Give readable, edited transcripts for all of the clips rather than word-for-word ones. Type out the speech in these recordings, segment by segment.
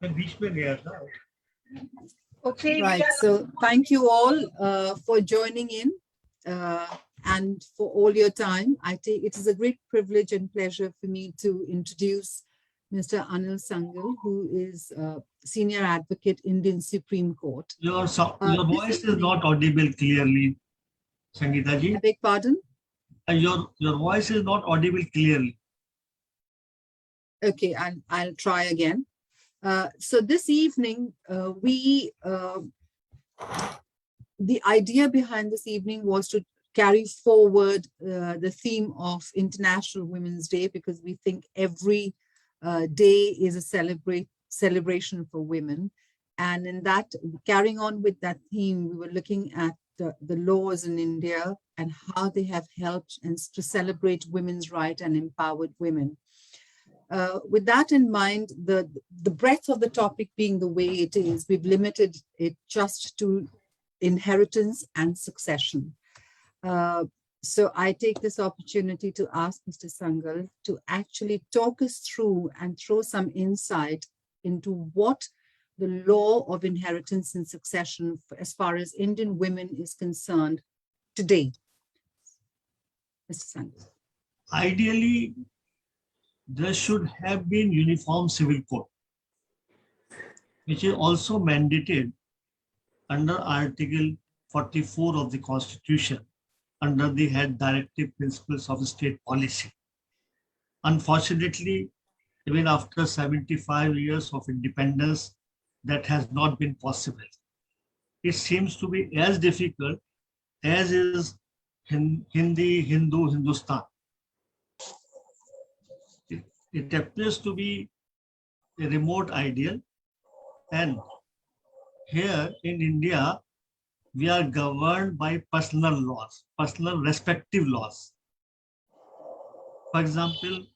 मैं बीच में गया था. Okay, right. So thank you all for joining in and for all your time. It is a great privilege and pleasure for me to introduce Mr. Anil Sangal, who is Senior Advocate, Indian Supreme Court. Your voice is not audible clearly, Sangita ji. I beg pardon? Your voice is not audible clearly. Okay, I'll try again. So this evening, the idea behind this evening was to carry forward the theme of International Women's Day, because we think every day is a celebration for women. And in that, carrying on with that theme, we were looking at the laws in India and how they have helped and to celebrate women's rights and empowered women. With that in mind, the breadth of the topic being the way it is, we've limited it just to inheritance and succession. So I take this opportunity to ask Mr. Sangal to actually talk us through and throw some insight into what the law of inheritance and succession as far as Indian women is concerned today. Mr. Sangal. Ideally, there should have been uniform civil code, which is also mandated under Article 44 of the Constitution under the head Directive Principles of State Policy. Unfortunately, even after 75 years of independence, that has not been possible. It seems to be as difficult as is Hindi, Hindu, Hindustan. It appears to be a remote ideal, and here in India, we are governed by personal laws, personal respective laws. For example,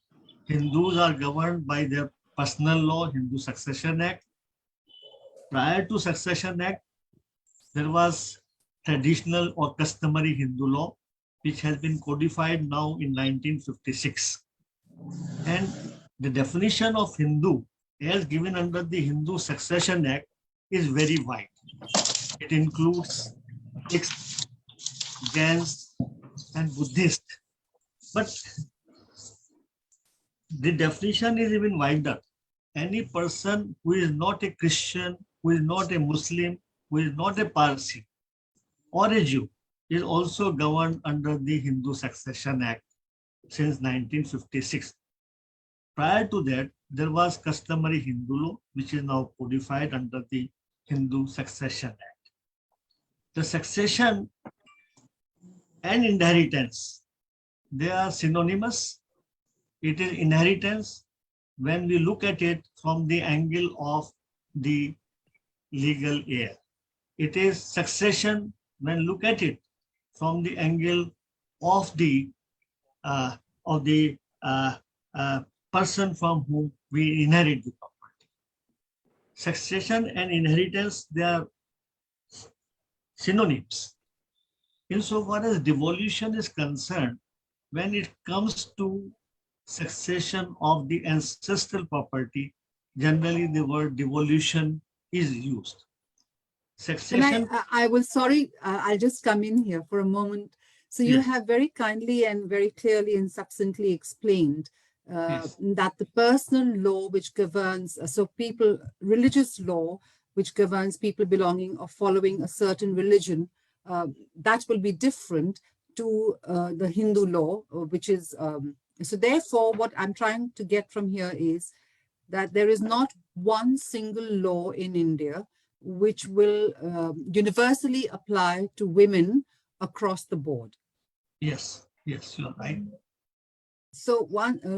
Hindus are governed by their personal law, Hindu Succession Act. Prior to Succession Act, there was traditional or customary Hindu law, which has been codified now in 1956. And the definition of Hindu as given under the Hindu Succession Act is very wide. It includes Sikhs, Jains, and Buddhists. But the definition is even wider. Any person who is not a Christian, who is not a Muslim, who is not a Parsi or a Jew is also governed under the Hindu Succession Act since 1956. Prior to that, there was customary Hindu law, which is now codified under the Hindu Succession Act. The succession and inheritance, they are synonymous. It is inheritance when we look at it from the angle of the legal heir. It is succession when look at it from the angle of the person from whom we inherit the property. Succession and inheritance, they are synonyms. Insofar as devolution is concerned, when it comes to succession of the ancestral property, generally the word devolution is used. Succession. I will, sorry, I'll just come in here for a moment. So you have very kindly and very clearly and succinctly explained that the personal law which governs, religious law which governs people belonging or following a certain religion, that will be different to the Hindu law, which is, so therefore what I'm trying to get from here is that there is not one single law in India which will universally apply to women across the board. Yes, yes, you're right. So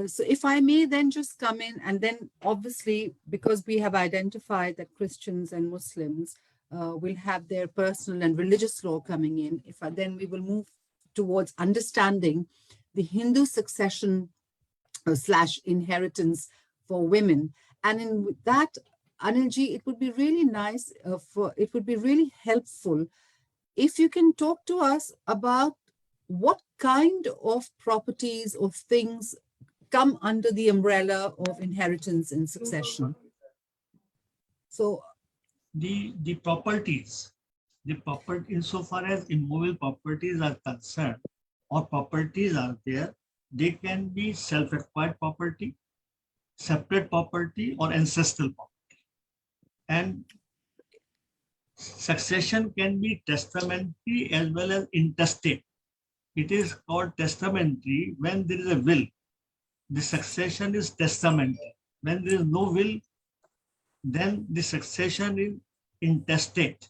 so if I may then just come in, and then obviously because we have identified that Christians and Muslims will have their personal and religious law coming in, then we will move towards understanding the Hindu succession / inheritance for women. And in that, Anilji, it would be really nice, it would be really helpful if you can talk to us about what kind of properties or things come under the umbrella of inheritance and succession. So the properties, the property, insofar as immovable properties are concerned or properties are there, they can be self-acquired property, separate property, or ancestral property. And succession can be testamentary as well as intestate. It is called testamentary when there is a will. The succession is testamentary. When there is no will, then the succession is intestate.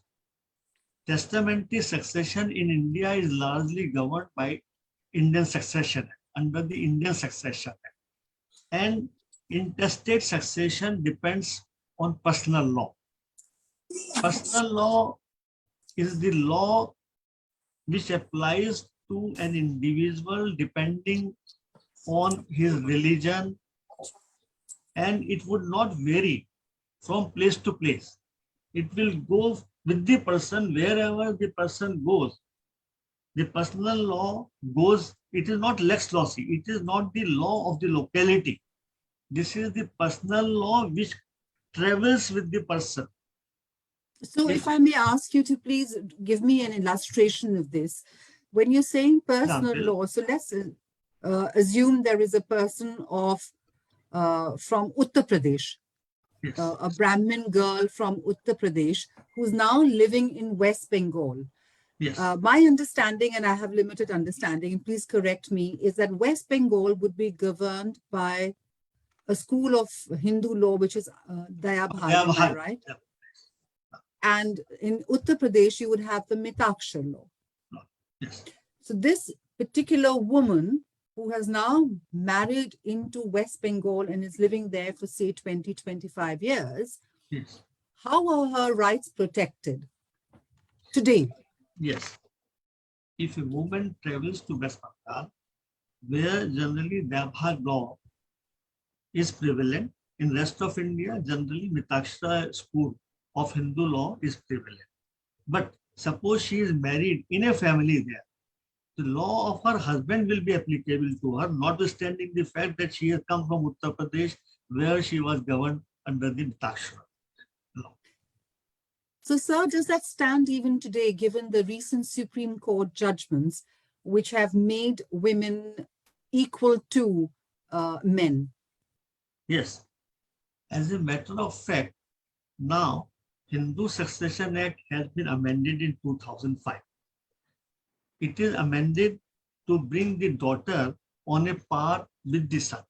Testamentary succession in India is largely governed by Indian Succession Act, under the Indian Succession Act. And intestate succession depends on personal law. Personal law is the law which applies to an individual depending on his religion, and it would not vary from place to place. It will go with the person wherever the person goes. The personal law goes, it is not lex loci, it is not the law of the locality. This is the personal law which travels with the person. So if I may ask you to please give me an illustration of this. When you're saying personal law, so let's assume there is a person from Uttar Pradesh, Yes. A Brahmin girl from Uttar Pradesh who's now living in West Bengal. Yes. My understanding, and I have limited understanding, and please correct me, is that West Bengal would be governed by a school of Hindu law, which is Daya Bhag, am I right? Yeah. And in Uttar Pradesh, you would have the Mitakshar law. Yes. So this particular woman who has now married into West Bengal and is living there for say 20, 25 years, Yes. how are her rights protected today? Yes. If a woman travels to West Bengal, where generally Dabha law is prevalent, in rest of India, generally Mitakshara school of Hindu law is prevalent. But suppose she is married in a family there, the law of her husband will be applicable to her, notwithstanding the fact that she has come from Uttar Pradesh, where she was governed under the Mitakshara law. So, sir, does that stand even today, given the recent Supreme Court judgments, which have made women equal to men? Yes. As a matter of fact, now Hindu Succession Act has been amended in 2005. It is amended to bring the daughter on a par with the son.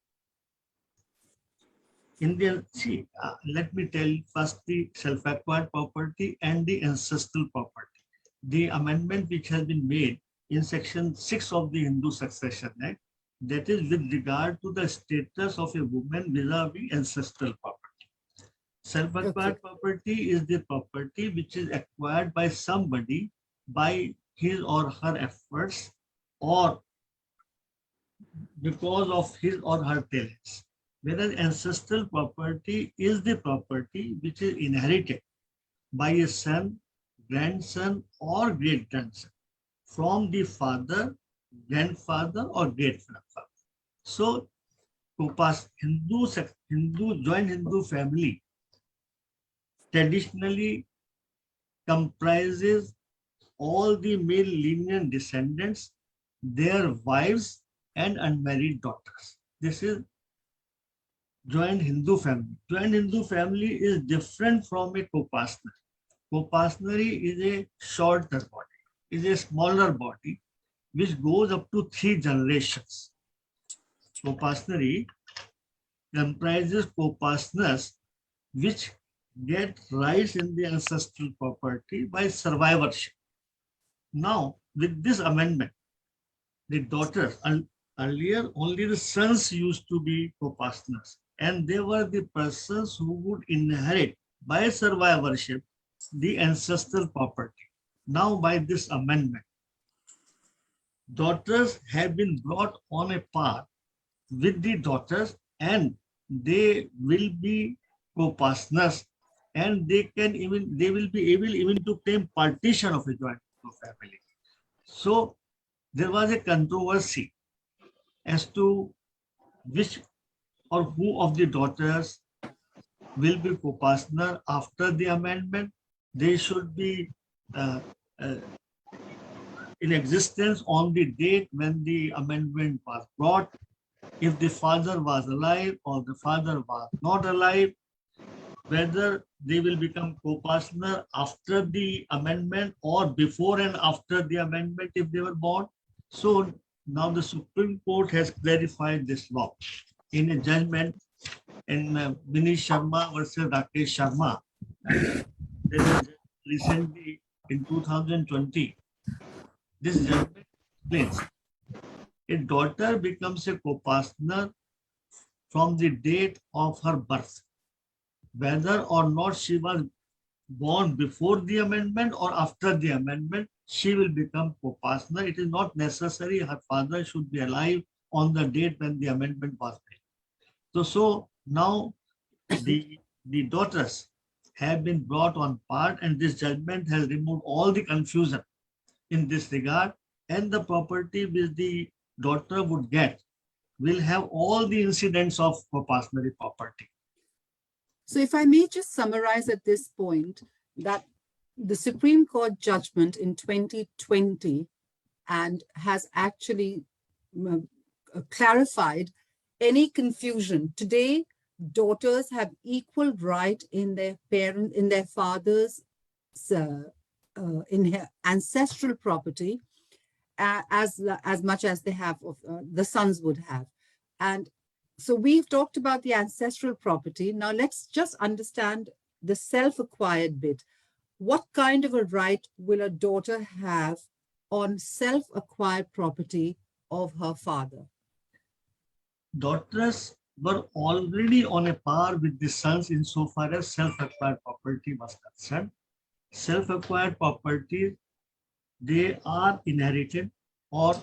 Let me tell first the self-acquired property and the ancestral property. The amendment which has been made in section 6 of the Hindu Succession Act, that is with regard to the status of a woman vis-a-vis ancestral property. Self-acquired property is the property which is acquired by somebody by his or her efforts or because of his or her talents. Whereas ancestral property is the property which is inherited by a son, grandson, or great-grandson from the father, grandfather, or great-grandfather. So, joint Hindu family traditionally comprises all the male lineal descendants, their wives, and unmarried daughters. This is joint Hindu family. Joint Hindu family is different from a co-partner. Co-partnery is a shorter body, is a smaller body, which goes up to 3 generations. Co-partnery comprises co-partners which get rights in the ancestral property by survivorship. Now, with this amendment, the daughters, earlier only the sons used to be co-partners, and they were the persons who would inherit by survivorship the ancestral property. Now, by this amendment, daughters have been brought on a par with the daughters, and they will be co-partners, and they will be able even to claim partition of a joint family. So there was a controversy as to which or who of the daughters will be co-partner after the amendment. They should be uh, uh, in existence on the date when the amendment was brought. If the father was alive or the father was not alive, whether they will become co-partner after the amendment or before and after the amendment if they were born. So now the Supreme Court has clarified this law in a judgment in Vineet Sharma versus Rakesh Sharma. There is recently in 2020, this judgment explains a daughter becomes a co-partner from the date of her birth, whether or not she was born before the amendment or after the amendment, she will become co-partner. It is not necessary her father should be alive on the date when the amendment was made. So now the daughters have been brought on part, and this judgment has removed all the confusion in this regard, and the property which the daughter would get will have all the incidents of co-partnership property. So if I may just summarize at this point that the Supreme Court judgment in 2020 and has actually clarified any confusion. Today, daughters have equal right in their parent, in their father's ancestral property as much as they have of the sons would have. And so we've talked about the ancestral property. Now let's just understand the self-acquired bit. What kind of a right will a daughter have on self-acquired property of her father? Daughters were already on a par with the sons insofar as self-acquired property was concerned. Self-acquired property, they are inherited or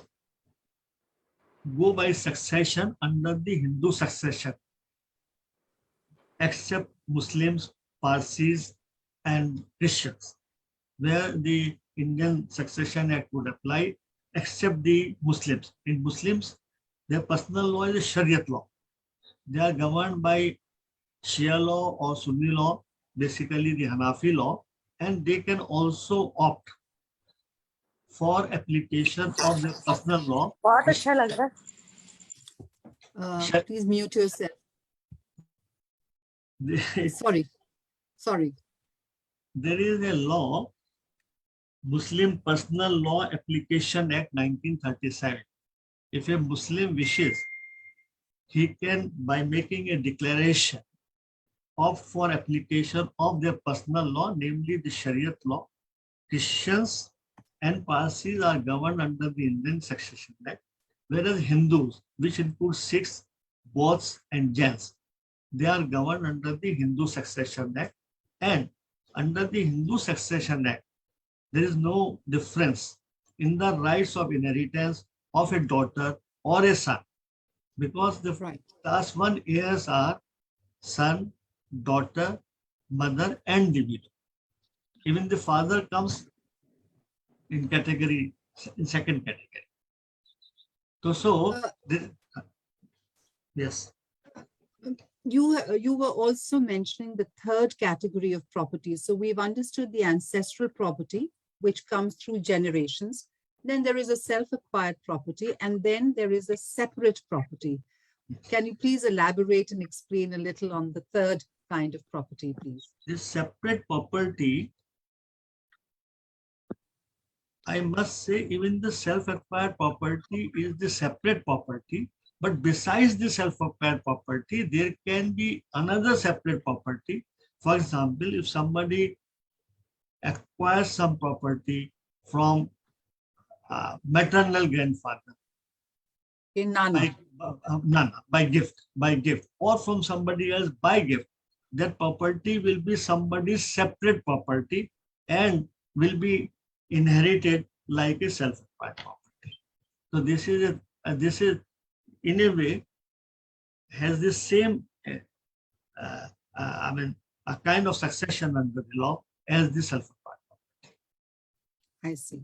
go by succession under the Hindu succession, except Muslims, Parsis, and Christians, where the Indian Succession Act would apply, except the Muslims. In Muslims, their personal law is a Shariat law. They are governed by Shia law or Sunni law, basically the Hanafi law, and they can also opt for application of their personal law. बहुत अच्छा लग रहा है. Please mute yourself. Sorry. There is a law, Muslim Personal Law Application Act 1937. If a Muslim wishes, he can, by making a declaration, opt for application of their personal law, namely the Shariat law. Christians and Parsis are governed under the Indian Succession Act, whereas Hindus, which include Sikhs, Bauths, and Jains, they are governed under the Hindu Succession Act. And under the Hindu Succession Act, there is no difference in the rights of inheritance of a daughter or a son, because the class 1 heirs are son, daughter, mother, and the widow. Even the father comes in second category. Yes. You were also mentioning the third category of property. So we've understood the ancestral property, which comes through generations. Then there is a self-acquired property, and then there is a separate property. Can you please elaborate and explain a little on the third kind of property, please? This separate property, I must say, even the self-acquired property is the separate property. But besides the self-acquired property, there can be another separate property. For example, if somebody acquires some property from maternal grandfather, by gift, or from somebody else by gift, that property will be somebody's separate property and will be inherited like a self-acquired property. So this is in a way has the same a kind of succession under the law as the self-acquired property. I see.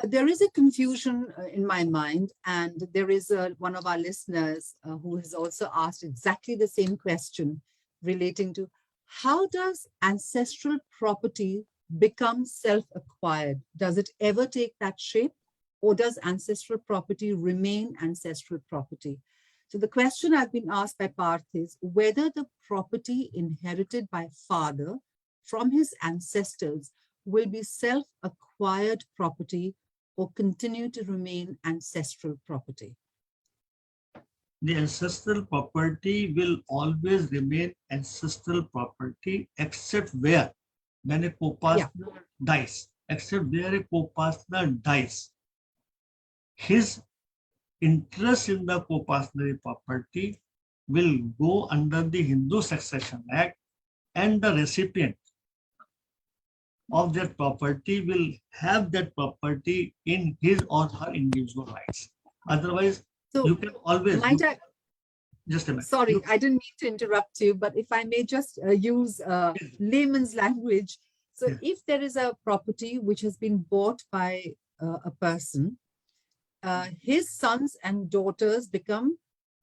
There is a confusion in my mind, and there is one of our listeners who has also asked exactly the same question relating to how does ancestral property become self-acquired? Does it ever take that shape, or does ancestral property remain ancestral property? So the question I've been asked by Parth is whether the property inherited by father from his ancestors will be self-acquired property or continue to remain ancestral property. The ancestral property will always remain ancestral property, except where when a co-partner dies, except where a co-partner dies. His interest in the co-partner property will go under the Hindu Succession Act, and the recipient of that property will have that property in his or her individual rights. Otherwise, so you can always just a minute. Sorry, I didn't mean to interrupt you, but if I may just use layman's language. So if there is a property which has been bought by a person, his sons and daughters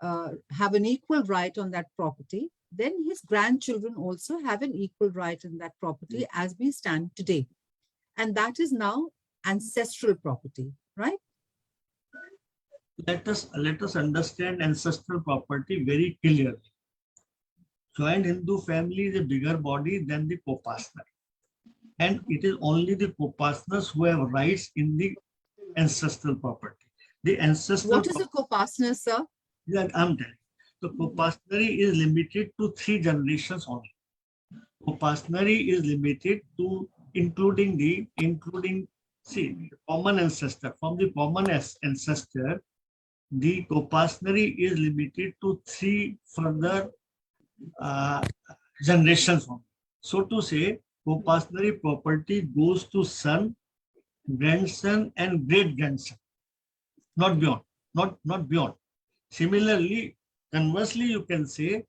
have an equal right on that property, then his grandchildren also have an equal right in that property as we stand today. And that is now ancestral property, right? Let us understand ancestral property very clearly. Joint Hindu family is a bigger body than the co-partner. And it is only the co-partners who have rights in the ancestral property. The ancestral What is a co-partner, sir? Yeah, I'm telling. So co-partnery is limited to 3 generations only. Co-partnery is limited to including common ancestor. From the common ancestor, the co-partnery is limited to 3 further generations only. So to say, co-partnery property goes to son, grandson, and great-grandson. Not beyond. Not beyond. Similarly, conversely, you can say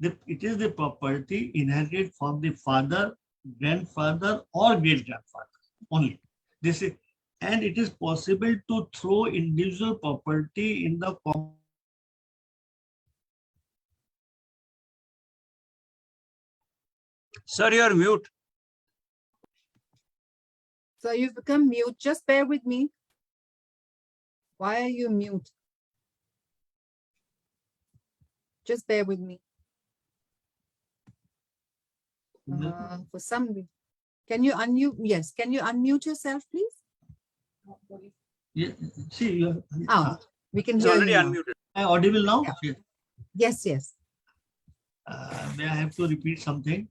that it is the property inherited from the father, grandfather, or great-grandfather only. This is, and it is possible to throw individual property in the common. Sir, you are mute. So you've become mute. Just bear with me. Why are you mute? Just bear with me. For some reason. Can you unmute? Yes. Can you unmute yourself, please? Yeah, see, you we can It's hear already you now. unmuted. am I audible now? Yeah. Yes. Yes. May I have to repeat something?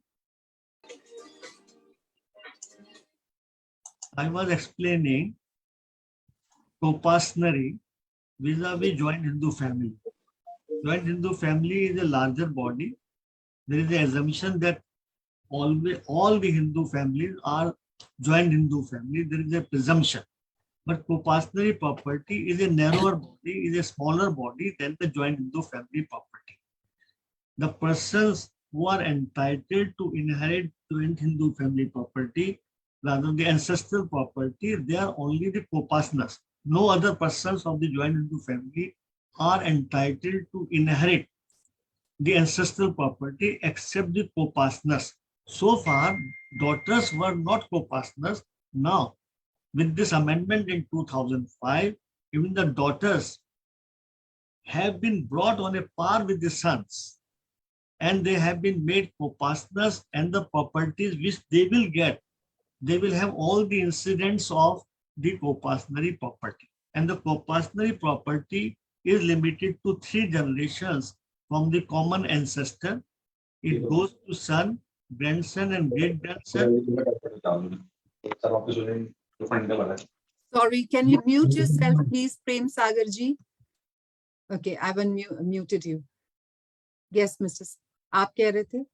I was explaining co-partnery vis-a-vis joint Hindu family. Joint Hindu family is a larger body. There is an assumption that all the Hindu families are joint Hindu family. There is a presumption. But co-partnery property is a narrower body, is a smaller body than the joint Hindu family property. The persons who are entitled to inherit joint Hindu family property, rather the ancestral property, they are only the co-partners. No other persons of the joint Hindu family are entitled to inherit the ancestral property except the co-partners. So far, daughters were not co-partners. Now, with this amendment in 2005, even the daughters have been brought on a par with the sons, and they have been made co-partners, and the properties which they will get, they will have all the incidents of the co-partnery property. And the co-partnery property is limited to 3 generations from the common ancestor. It goes to son, grandson, and great-grandson. Sorry, can you mute yourself, please, Prem Sagarji? Okay, I've unmuted you. Yes, Mr. आप कह रहे थे?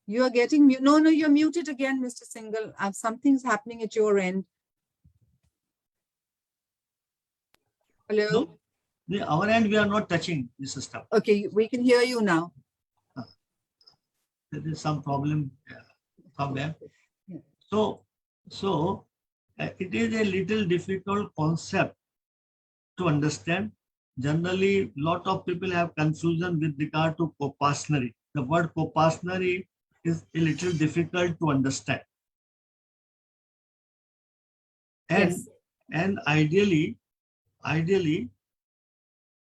You are getting mute. No, you're muted again, Mr. Singal. Something's happening at your end. Hello? No, our end, we are not touching the system. Okay, we can hear you now. There is some problem somewhere. Yeah. So It is a little difficult concept to understand. Generally, lot of people have confusion with regard to co-partnery. The word co-partnery is a little difficult to understand. And, Yes. and ideally,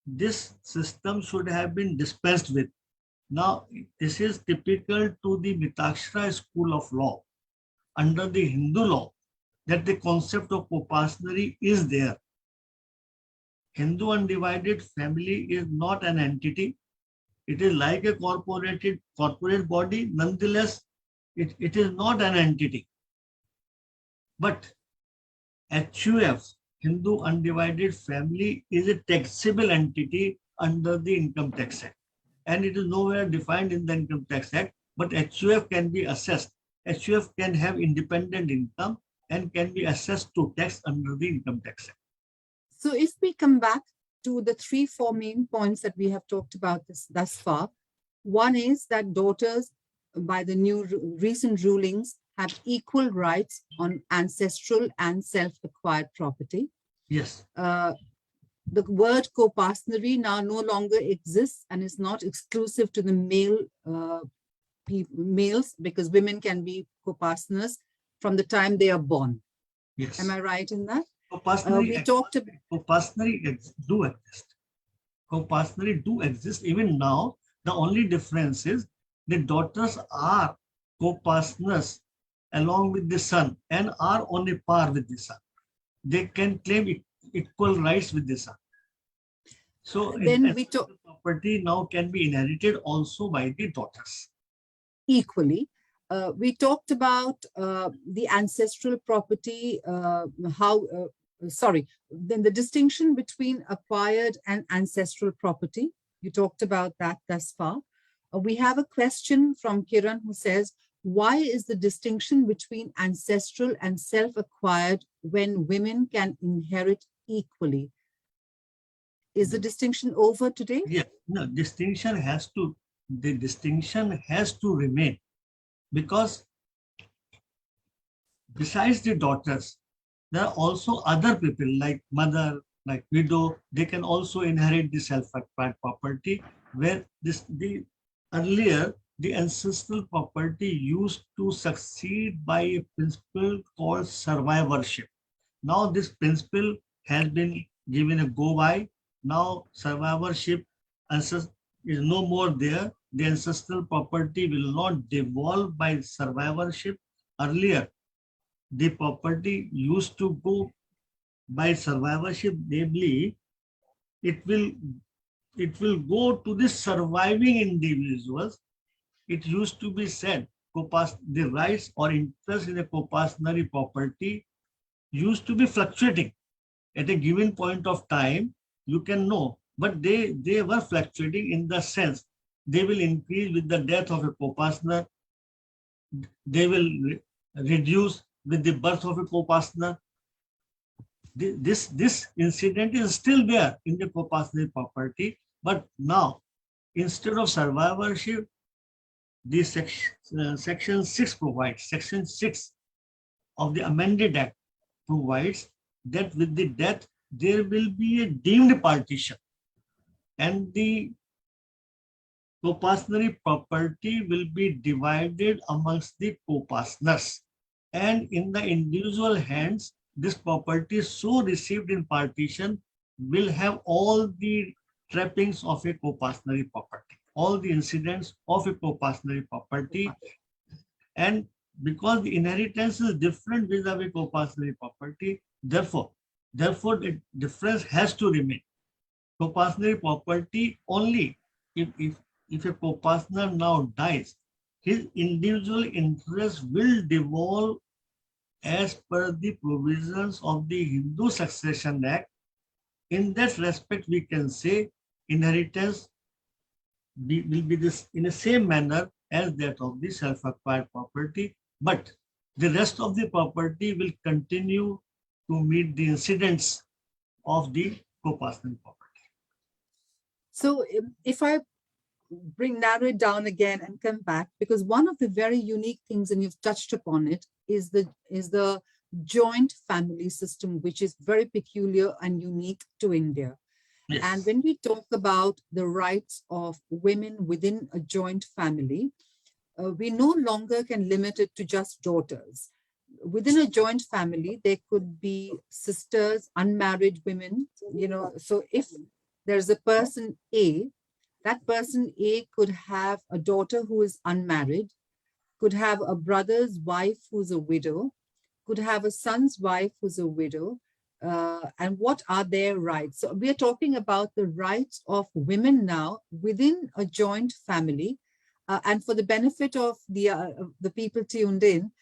this system should have been dispensed with. Now, this is typical to the Mitakshara school of law. Under the Hindu law, that the concept of co-partnery is there. Hindu undivided family is not an entity. It is like a corporate body. Nonetheless, it is not an entity. But HUF, Hindu Undivided Family, is a taxable entity under the Income Tax Act. And it is nowhere defined in the Income Tax Act, but HUF can be assessed. HUF can have independent income and can be assessed to tax under the Income Tax Act. So if we come back to the 3-4 main points that we have talked about thus far, one is that daughters, by the recent rulings, have equal rights on ancestral and self-acquired property. Yes. The word co-partnery now no longer exists and is not exclusive to the males, because women can be co-partners from the time they are born. Yes. Am I right in that? Co-partnery do exist. Co-partnery do exist even now. The only difference is the daughters are co-partners along with the son and are on a par with the son. They can claim equal rights with the son. So then property now can be inherited also by the daughters. Equally. We talked about the ancestral property, then the distinction between acquired and ancestral property. You talked about that thus far. We have a question from Kiran who says, why is the distinction between ancestral and self-acquired when women can inherit equally? Is the distinction over today? Yeah, no, the distinction has to remain, because besides the daughters, there are also other people like mother, like widow. They can also inherit the self-acquired property, where earlier the ancestral property used to succeed by a principle called survivorship. Now this principle has been given a go by. Now survivorship is no more there. The ancestral property will not devolve by survivorship. Earlier, the property used to go by survivorship, namely, it will go to the surviving individuals. It used to be said the rights or interest in a co-partnery property used to be fluctuating. At a given point of time, you can know, but they were fluctuating in the sense they will increase with the death of a co-partner, they will reduce with the birth of a co-partner. This incident is still there in the co-partner property, but now instead of survivorship, the section 6 provides, section 6 of the amended act provides that with the death there will be a deemed partition, and the co-partner property will be divided amongst the co-partners, and in the individual hands, this property so received in partition will have all the trappings of a co-partner property, all the incidents of a co-partner property. And because the inheritance is different vis-a-vis co-partner property, therefore the difference has to remain. Co-partner property only if a co-partner now dies, his individual interest will devolve as per the provisions of the Hindu Succession Act. In that respect, we can say inheritance will be this in the same manner as that of the self-acquired property, but the rest of the property will continue to meet the incidents of the co-partner property. So if I narrow it down again and come back, because one of the very unique things, and you've touched upon it, is the joint family system, which is very peculiar and unique to India. Yes. And when we talk about the rights of women within a joint family, we no longer can limit it to just daughters. Within a joint family, there could be sisters, unmarried women, so if there's a person A, that person A could have a daughter who is unmarried, could have a brother's wife who's a widow, could have a son's wife who's a widow, and what are their rights? So we are talking about the rights of women now within a joint family. And for the benefit of the people tuned in,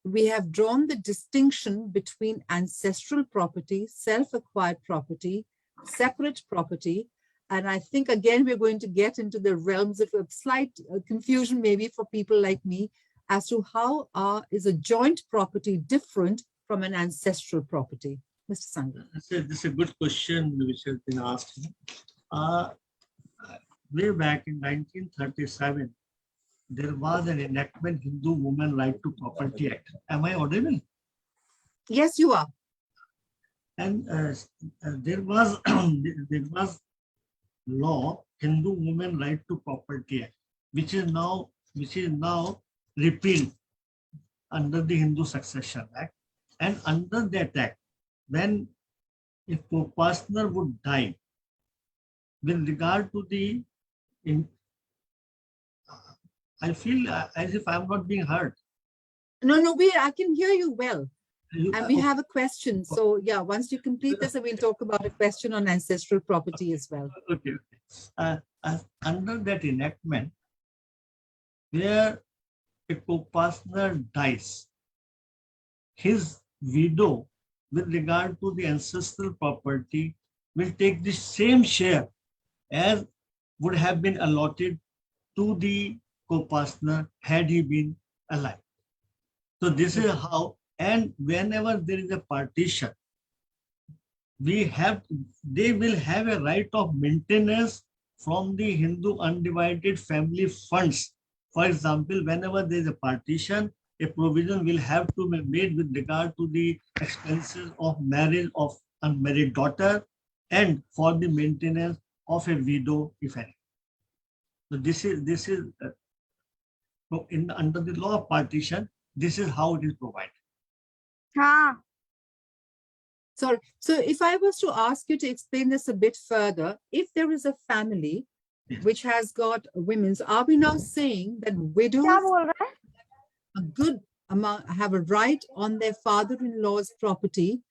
we have drawn the distinction between ancestral property, self-acquired property, separate property. And I think, again, we're going to get into the realms of a slight confusion, maybe for people like me, as to how is a joint property different from an ancestral property. Mr. Sangal. This is a good question which has been asked. Way back in 1937, there was an enactment, Hindu Women Right to Property Act. Am I audible? Yes, you are. And there was law, Hindu Women Right to Property Act, which is now repealed under the Hindu Succession Act. And under that act, when a co-partner would die, with regard to the I feel as if I'm not being heard. No, I can hear you well. And we have a question. So yeah, once you complete this, we'll talk about a question on ancestral property as well. Okay. Under that enactment, where a co-partner dies, his widow, with regard to the ancestral property, will take the same share as would have been allotted to the co-partner had he been alive. So this is how, and whenever there is a partition, they will have a right of maintenance from the Hindu undivided family funds. For example, whenever there is a partition, a provision will have to be made with regard to the expenses of marriage of unmarried daughter and for the maintenance of a widow, if any. So this is under the law of partition, this is how it is provided. So if I was to ask you to explain this a bit further, if there is a family which has got women's, are we now saying that widows a good amount have a right on their father-in-law's property,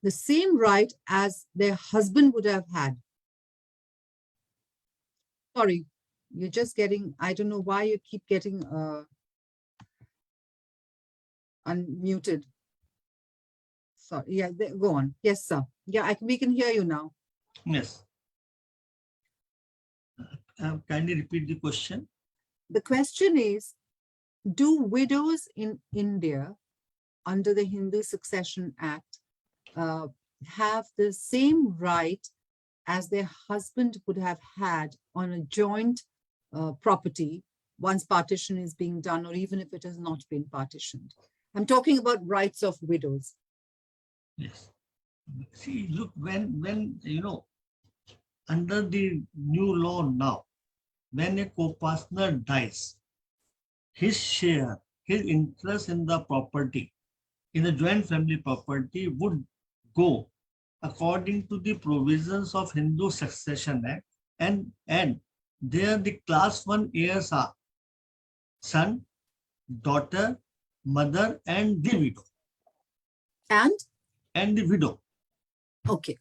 the same right as their husband would have had? Sorry, you're just getting, I don't know why you keep getting unmuted. Sorry, yeah, go on. Yes, sir. Yeah, we can hear you now. Yes. Kindly repeat the question. The question is, do widows in India under the Hindu Succession Act have the same right as their husband would have had on a joint property once partition is being done, or even if it has not been partitioned? I'm talking about rights of widows. Yes. See, look, when under the new law now, when a co-partner dies, his share, his interest in the property, in the joint family property, would go according to the provisions of Hindu Succession Act, and there the class 1 heirs are son, daughter, mother, and the widow. And the widow. Okay.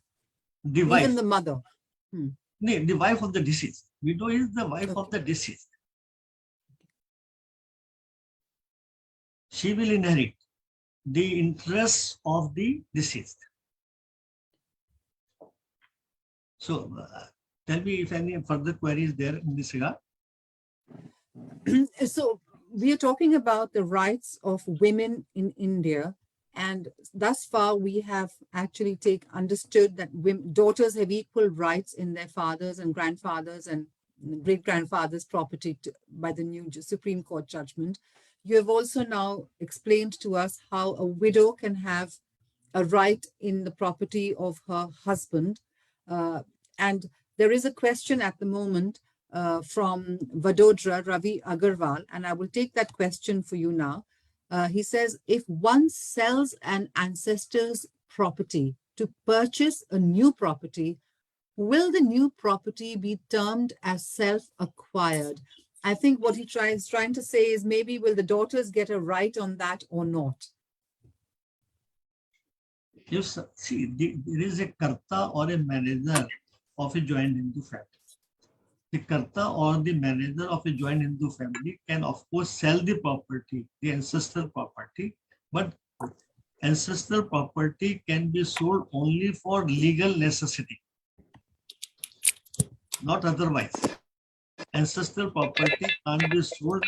The wife. Even the mother. The wife of the deceased. Widow is the wife of the deceased. She will inherit the interests of the deceased. So, tell me if any further queries there in this regard. So, we are talking about the rights of women in India. And thus far, we have actually understood that daughters have equal rights in their fathers and grandfathers and great-grandfather's property by the new Supreme Court judgment. You have also now explained to us how a widow can have a right in the property of her husband. And there is a question at the moment from Vadodara, Ravi Agarwal, and I will take that question for you now. He says, if one sells an ancestor's property to purchase a new property, will the new property be termed as self-acquired? I think what he is trying to say is maybe will the daughters get a right on that or not? Yes, see, there is a karta or a manager of a joint Hindu family. The karta or the manager of a joint Hindu family can, of course, sell the property, the ancestral property, but ancestral property can be sold only for legal necessity, not otherwise. Ancestral property can't be sold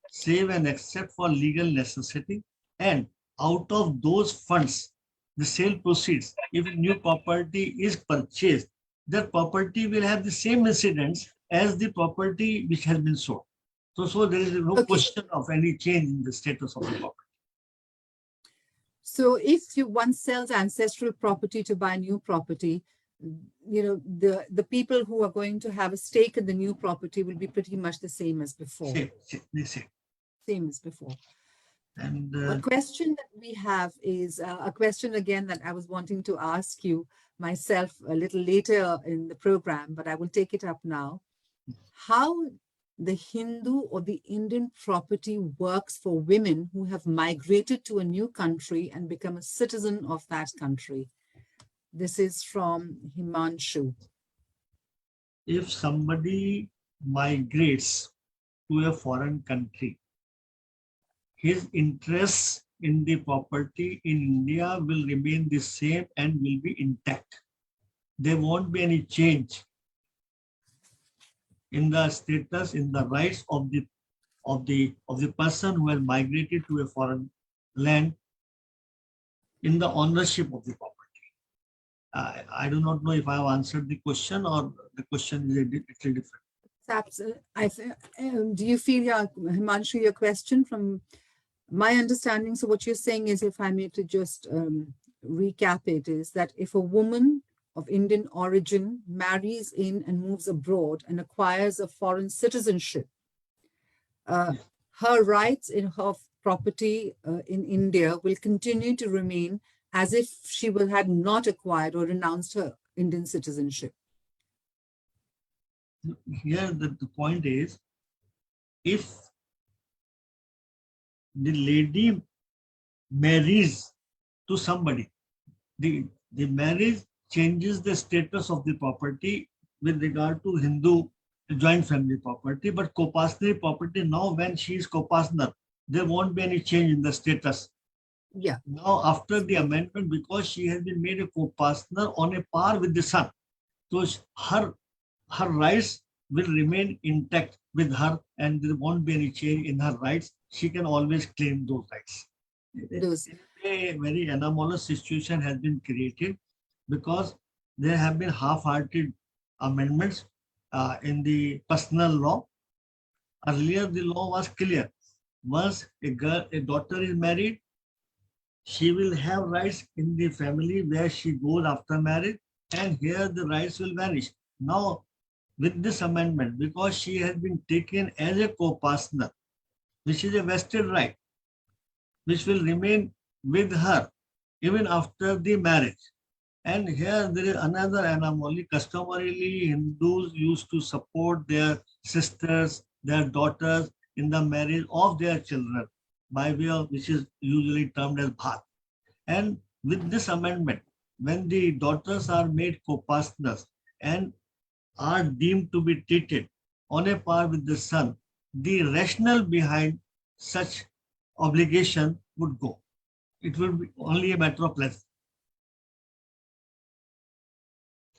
save and except for legal necessity, and out of those funds, the sale proceeds, if new property is purchased, that property will have the same incidents as the property which has been sold. So there is no question of any change in the status of the property. So if one sells ancestral property to buy new property, the people who are going to have a stake in the new property will be pretty much the same as before. Same as before. And a question that we have is a question again that I was wanting to ask you myself a little later in the program, but I will take it up now. How the Hindu or the Indian property works for women who have migrated to a new country and become a citizen of that country. This is from Himanshu. If somebody migrates to a foreign country, his interests in the property in India will remain the same and will be intact. There won't be any change in the status, in the rights of the person who has migrated to a foreign land, in the ownership of the property. I do not know if I have answered the question or the question is a little different. Perhaps, do you feel, Himanshu, your question from my understanding? So what you're saying is, if I may to just recap it, is that if a woman of Indian origin marries in and moves abroad and acquires a foreign citizenship, her rights in her property in India will continue to remain as if she had not acquired or renounced her Indian citizenship. Here the point is, if the lady marries to somebody, the marriage changes the status of the property with regard to Hindu joint family property, but co-partner property, now when she is co-partner, there won't be any change in the status. Yeah. Now after the amendment, because she has been made a co-partner on a par with the son, so her rights will remain intact with her and there won't be any change in her rights. She can always claim those rights. A very anomalous situation has been created because there have been half-hearted amendments in the personal law. Earlier, the law was clear. Once a daughter is married, she will have rights in the family where she goes after marriage, and here the rights will vanish. Now, with this amendment, because she has been taken as a co-partner, which is a vested right, which will remain with her even after the marriage. And here there is another anomaly. Customarily, Hindus used to support their sisters, their daughters in the marriage of their children by way of, which is usually termed as bhat. And with this amendment, when the daughters are made co-partners and are deemed to be treated on a par with the son, the rationale behind such obligation would go. It will be only a matter of pleasure.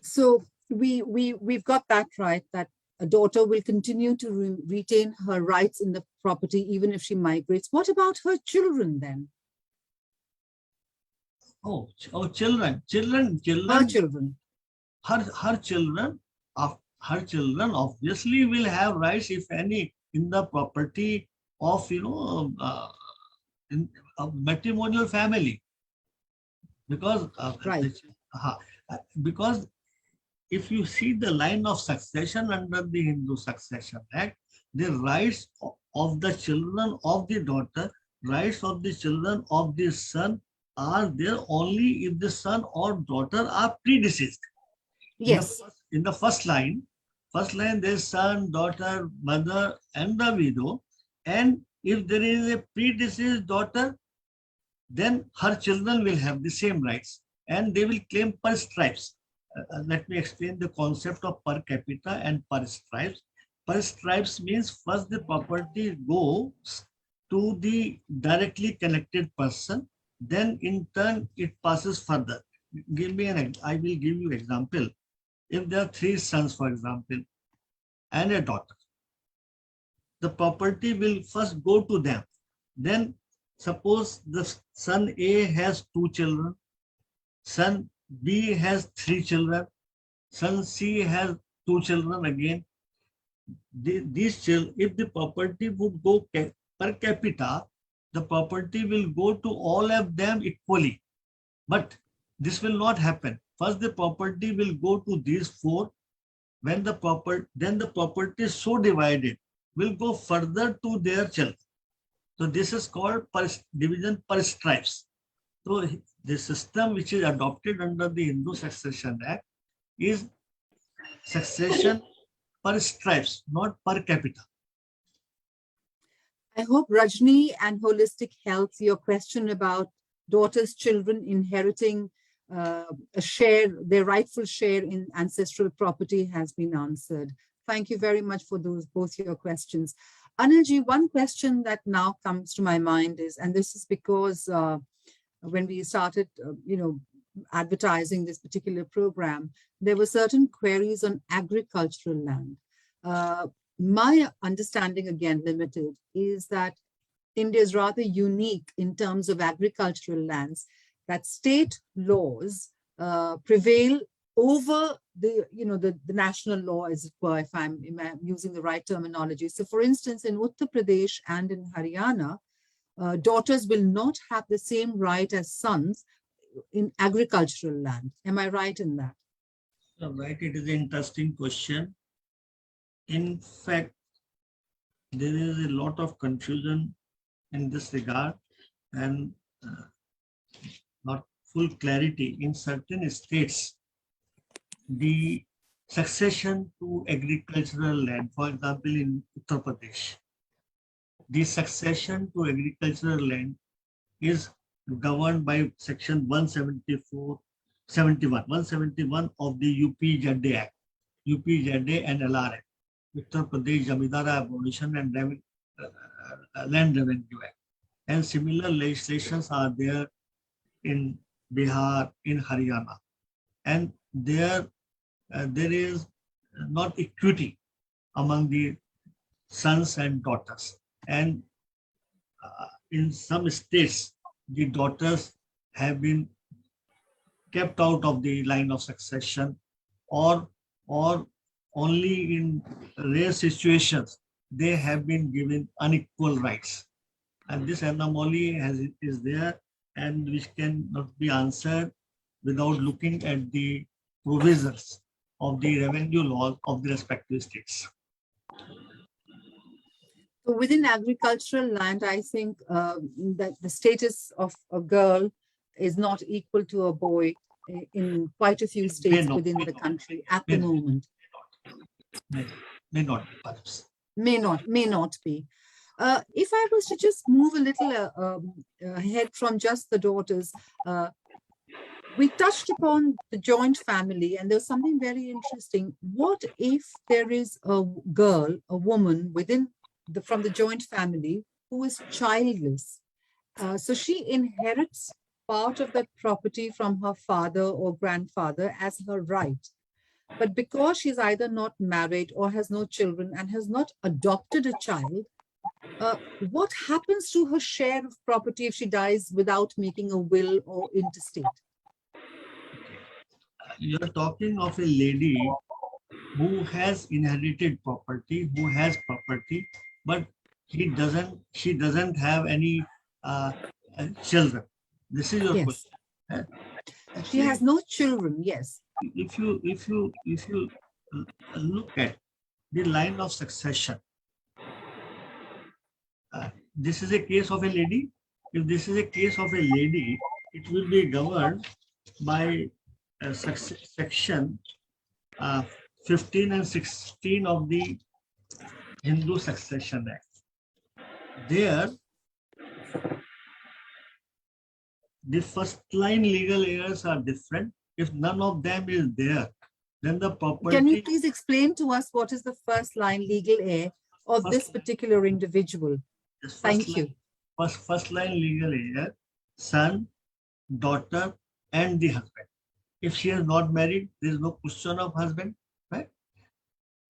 So we've got that right, that a daughter will continue to retain her rights in the property even if she migrates. What about her children then? Children. Her children. Her children, her children obviously will have rights, if any, in the property of, in a matrimonial family, because Right. because if you see the line of succession under the Hindu Succession Act, the rights of the children of the daughter, rights of the children of the son are there only if the son or daughter are predeceased. Yes. In the first line there's son, daughter, mother, and the widow. And if there is a predeceased daughter, then her children will have the same rights and they will claim per stripes. Let me explain the concept of per capita and per stripes. Per stripes means first the property goes to the directly connected person, then in turn it passes further. I will give you example. If there are three sons, for example, and a daughter, the property will first go to them. Then suppose the son A has two children, son B has three children, son C has two children again. These children, if the property would go per capita, the property will go to all of them equally. But this will not happen. First, the property will go to these four. When then the property is so divided will go further to their children. So this is called division per stripes. So the system which is adopted under the Hindu Succession Act is succession per stripes, not per capita. I hope Rajni and Holistic Health, your question about daughters' children inheriting a share, their rightful share in ancestral property has been answered. Thank you very much for both your questions. Anilji, one question that now comes to my mind is, and this is because when we started, advertising this particular program, there were certain queries on agricultural land. My understanding, again limited, is that India is rather unique in terms of agricultural lands, that state laws prevail over the national law, as it were, if I'm using the right terminology. So for instance, in Uttar Pradesh and in Haryana, daughters will not have the same right as sons in agricultural land. Am I right in that? Right, it is an interesting question. In fact, there is a lot of confusion in this regard and not full clarity. In certain states, the succession to agricultural land, for example, in Uttar Pradesh, the succession to agricultural land is governed by section 171 of the UPZA Act, UPZA and LR Act, Uttar Pradesh Jamidara Abolition and Land Revenue Act. And similar legislations are there in Bihar, in Haryana. And there is not equity among the sons and daughters. And in some states, the daughters have been kept out of the line of succession, or only in rare situations they have been given unequal rights. And this anomaly is there, and which cannot be answered without looking at the provisions of the revenue laws of the respective states. So within agricultural land, I think that the status of a girl is not equal to a boy in quite a few states within the country at the moment. May not, perhaps. May not be. If I was to just move a little ahead from just the daughters, we touched upon the joint family, and there's something very interesting. What if there is a girl, a woman from the joint family who is childless? So she inherits part of that property from her father or grandfather as her right. But because she's either not married or has no children and has not adopted a child, what happens to her share of property if she dies without making a will or intestate? You're talking of a lady who has inherited property, who has property, but she doesn't have any children. This is your Yes. question. Uh, She has Actually, no children. Yes. if you look at the line of succession, this is a case of a lady. If this is a case of a lady, it will be governed by section uh, 15 and 16 of the Hindu Succession Act. There, the first line legal heirs are different. If none of them is there, then the Can you property, please explain to us what is the first line legal heir of first this particular individual? this first Thank line, you. first line legal heir, son, daughter, and the husband. If she is not married, there is no question of husband, right?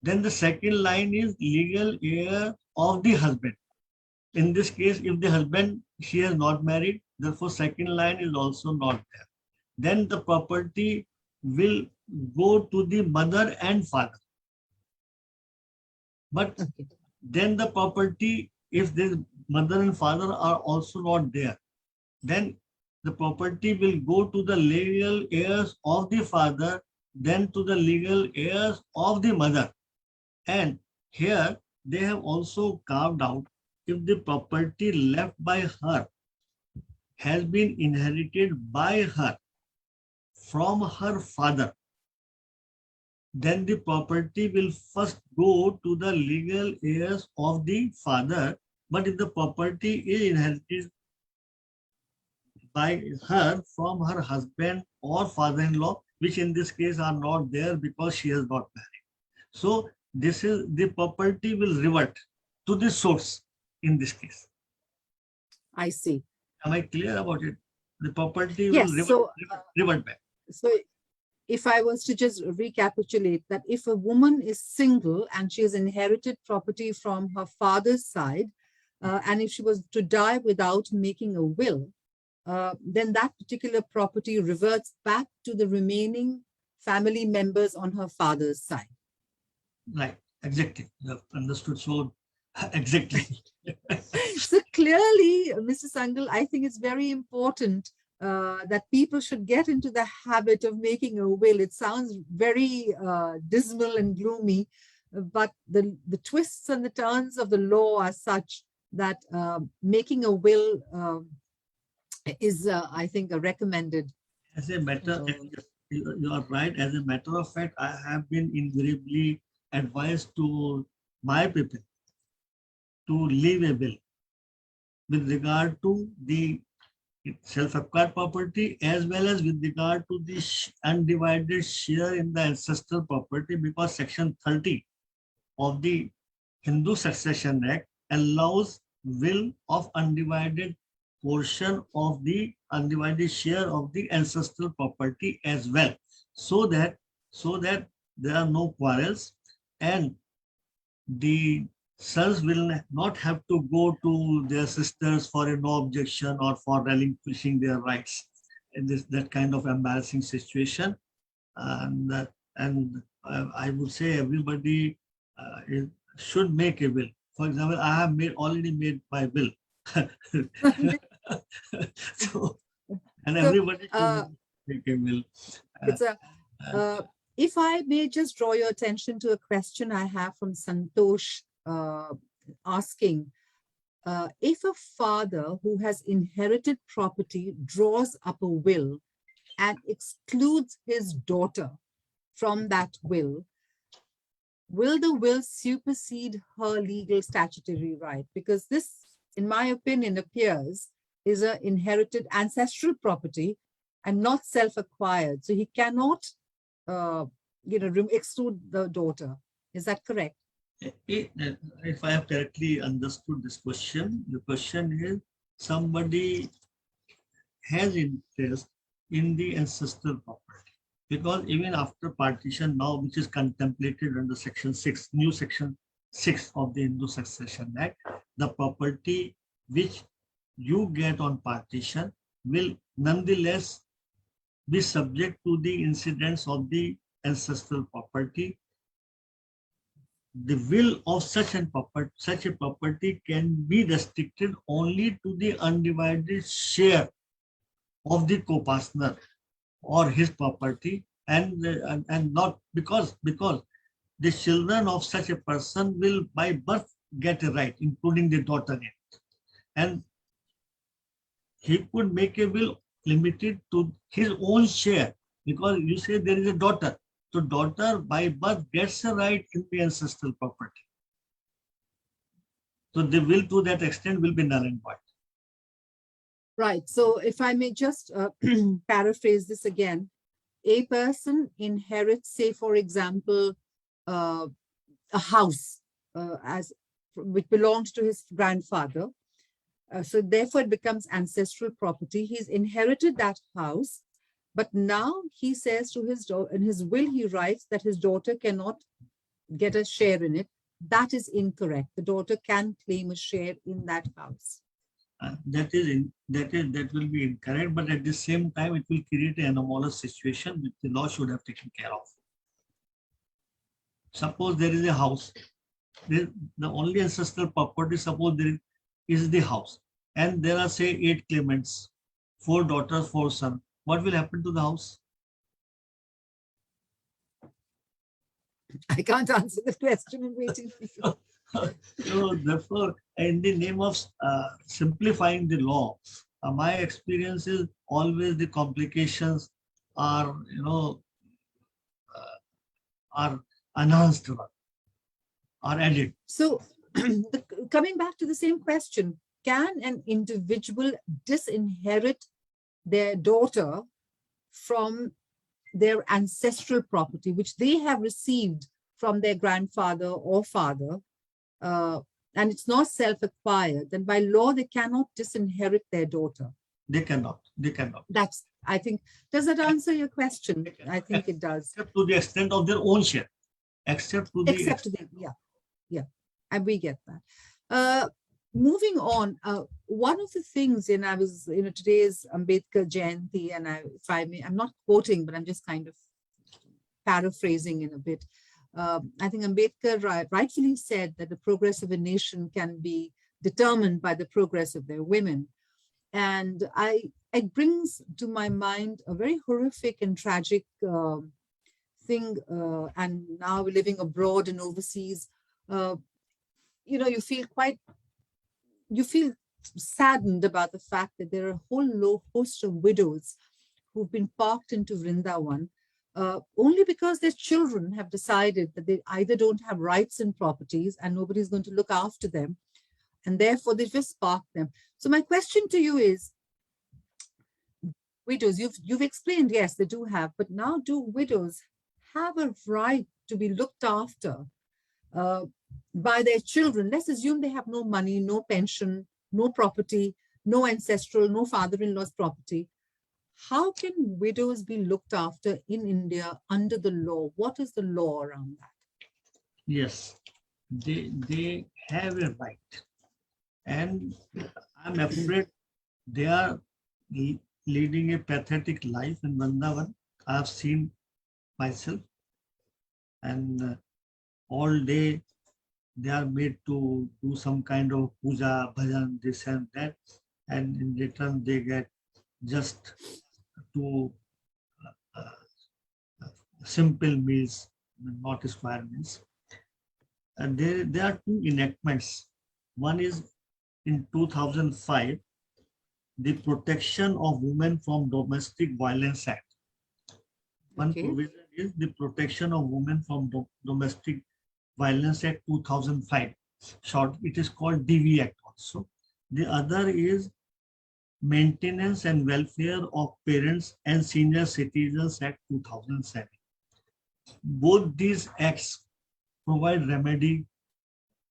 Then the second line is legal heir of the husband. In this case, if the husband, she is not married, therefore second line is also not there. Then the property will go to the mother and father. But Okay. then the property, if the mother and father are also not there, then the property will go to the legal heirs of the father, then to the legal heirs of the mother. And here they have also carved out if the property left by her has been inherited by her from her father, then the property will first go to the legal heirs of the father. But if the property is inherited by her from her husband or father-in-law, which in this case are not there because she has not married. So this is the property will revert to the source in this case. I see. Am I clear about it? The property will Yes. So, revert back. so if I was to just recapitulate that if a woman is single and she has inherited property from her father's side, and if she was to die without making a will, then that particular property reverts back to the remaining family members on her father's side. Right, exactly. You have understood so exactly. So clearly, Mr. Sangal, I think it's very important that people should get into the habit of making a will. It sounds very dismal and gloomy, but the twists and the turns of the law are such that making a will is, I think, a recommended. As a matter, you are right. As a matter of fact, I have been invariably advised to my people to leave a will with regard to the self-acquired property as well as with regard to the undivided share in the ancestral property, because section 30 of the Hindu Succession Act allows will of undivided portion of the undivided share of the ancestral property as well, so that there are no quarrels and the sons will not have to go to their sisters for a no objection or for relinquishing their rights in that kind of embarrassing situation. And I would say everybody should make a will. For example, I have already made my will. So, and everybody should make a will. It's a if I may just draw your attention to a question I have from Santosh asking, if a father who has inherited property draws up a will and excludes his daughter from that will the will supersede her legal statutory right? Because this, in my opinion, appears is an inherited ancestral property and not self-acquired. So he cannot exclude the daughter. Is that correct? If I have correctly understood this question, the question is somebody has interest in the ancestral property, because even after partition now, which is contemplated under section 6, new section 6 of the Hindu Succession Act, the property which you get on partition will nonetheless be subject to the incidents of the ancestral property, the will of such a property can be restricted only to the undivided share of the co-partner or his property, and not because the children of such a person will by birth get a right, including the daughter in it. And he could make a will limited to his own share, because you say there is a daughter. So daughter by birth gets a right in the ancestral property. So the will to that extent will be null and void. Right. So if I may just paraphrase this again, a person inherits, say, for example, a house which belongs to his grandfather. So therefore it becomes ancestral property. He's inherited that house, but now he says to his daughter, in his will, he writes that his daughter cannot get a share in it. That is incorrect. The daughter can claim a share in that house. That will be incorrect, but at the same time, it will create an anomalous situation which the law should have taken care of. Suppose there is a house, the only ancestral property, suppose there is the house, and there are, say, 8 claimants, 4 daughters, 4 sons. What will happen to the house? I can't answer the question. I'm waiting for you. So therefore, in the name of simplifying the law, my experience is always the complications are, are enhanced, are added. So coming back to the same question, can an individual disinherit their daughter from their ancestral property, which they have received from their grandfather or father, and it's not self-acquired, then by law, they cannot disinherit their daughter? They cannot. That's, I think, does that answer your question? I think it does. Except to the extent of their own share. Yeah, and we get that. Moving on, one of the things, and I was, today is Ambedkar Jayanti, and I'm not quoting, but I'm just kind of paraphrasing in a bit. I think Ambedkar rightfully said that the progress of a nation can be determined by the progress of their women. And it brings to my mind a very horrific and tragic thing. And now we're living abroad and overseas. You feel saddened about the fact that there are a whole host of widows who've been parked into Vrindavan only because their children have decided that they either don't have rights in properties and nobody's going to look after them, and therefore they just park them. So my question to you is, widows, you've explained, yes, they do have, but now do widows have a right to be looked after by their children? Let's assume they have no money, no pension, no property, no ancestral, no father-in-law's property. How can widows be looked after in India under the law? What is the law around that? Yes, they have a right. And I'm afraid they are leading a pathetic life in Vrindavan. I've seen myself. And all day they are made to do some kind of puja, bhajan, this and that. And in return, they get just 2 simple meals, not square meals. And there are 2 enactments. One is in 2005, the Protection of Women from Domestic Violence Act. One provision is the Protection of Women from Domestic Violence Act 2005. Short, it is called DV Act also. The other is Maintenance and Welfare of Parents and Senior Citizens Act 2007. Both these acts provide remedy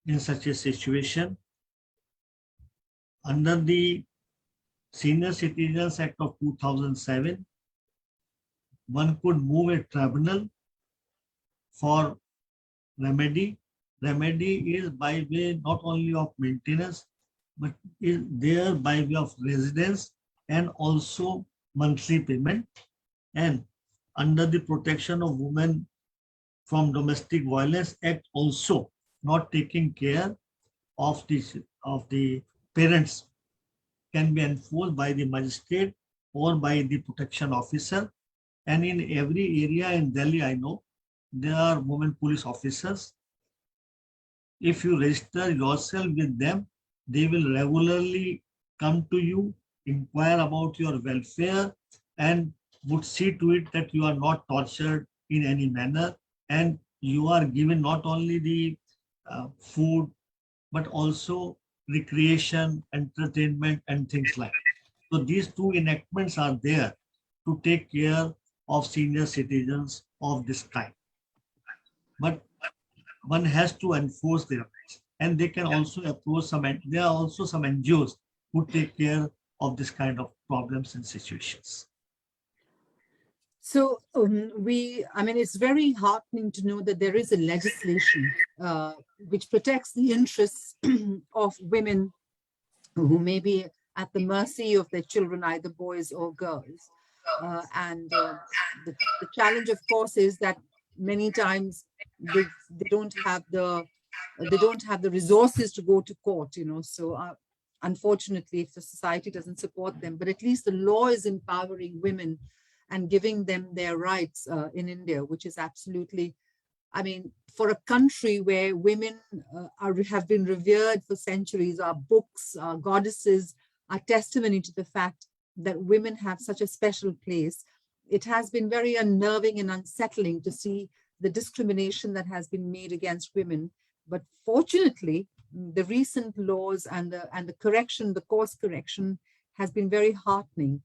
in such a situation. Under the Senior Citizens Act of 2007, one could move a tribunal for remedy. Remedy is by way not only of maintenance, but is there by way of residence and also monthly payment. And under the Protection of Women from Domestic Violence Act also, not taking care of the parents can be enforced by the magistrate or by the protection officer. And in every area in Delhi, I know there are women police officers. If you register yourself with them, they will regularly come to you, inquire about your welfare, and would see to it that you are not tortured in any manner, and you are given not only the food, but also recreation, entertainment, and things like that. So these two enactments are there to take care of senior citizens of this kind. But one has to enforce their rights. And they can also approach there are also some NGOs who take care of this kind of problems and situations. So I mean, it's very heartening to know that there is a legislation which protects the interests of women who may be at the mercy of their children, either boys or girls. The challenge, of course, is that many times they don't have the resources to go to court, you know. So unfortunately, if the society doesn't support them, but at least the law is empowering women and giving them their rights in India, which is absolutely, I mean, for a country where women have been revered for centuries, our books, our goddesses are testimony to the fact that women have such a special place. It has been very unnerving and unsettling to see the discrimination that has been made against women. But fortunately, the recent laws and the correction, the course correction, has been very heartening.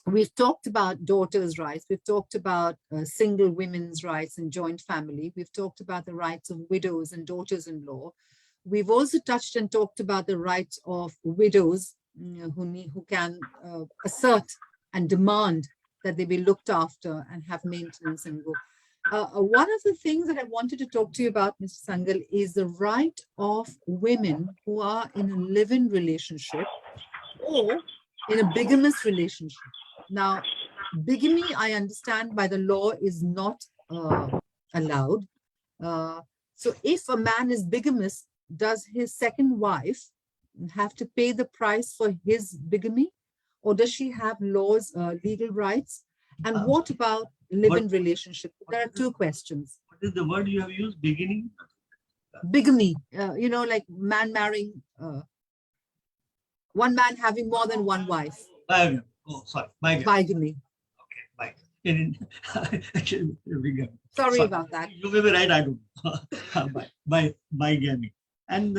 We've talked about daughters' rights. We've talked about single women's rights and joint family. We've talked about the rights of widows and daughters-in-law. We've also touched and talked about the rights of widows who can assert and demand that they be looked after and have maintenance and go. One of the things that I wanted to talk to you about, Mr. Sangal, is the right of women who are in a live-in relationship or in a bigamous relationship. Now, bigamy, I understand by the law, is not allowed. So if a man is bigamous, does his second wife have to pay the price for his bigamy? Or does she have legal rights? And what about live-in relationship? There are two questions. What is the word you have used? Beginning? Bigamy, you know, like man marrying, one man having more than one wife. Bigamy. Oh, sorry. Bigamy. Okay, bigamy. Sorry about that. You may be right, I don't know. Bigamy. And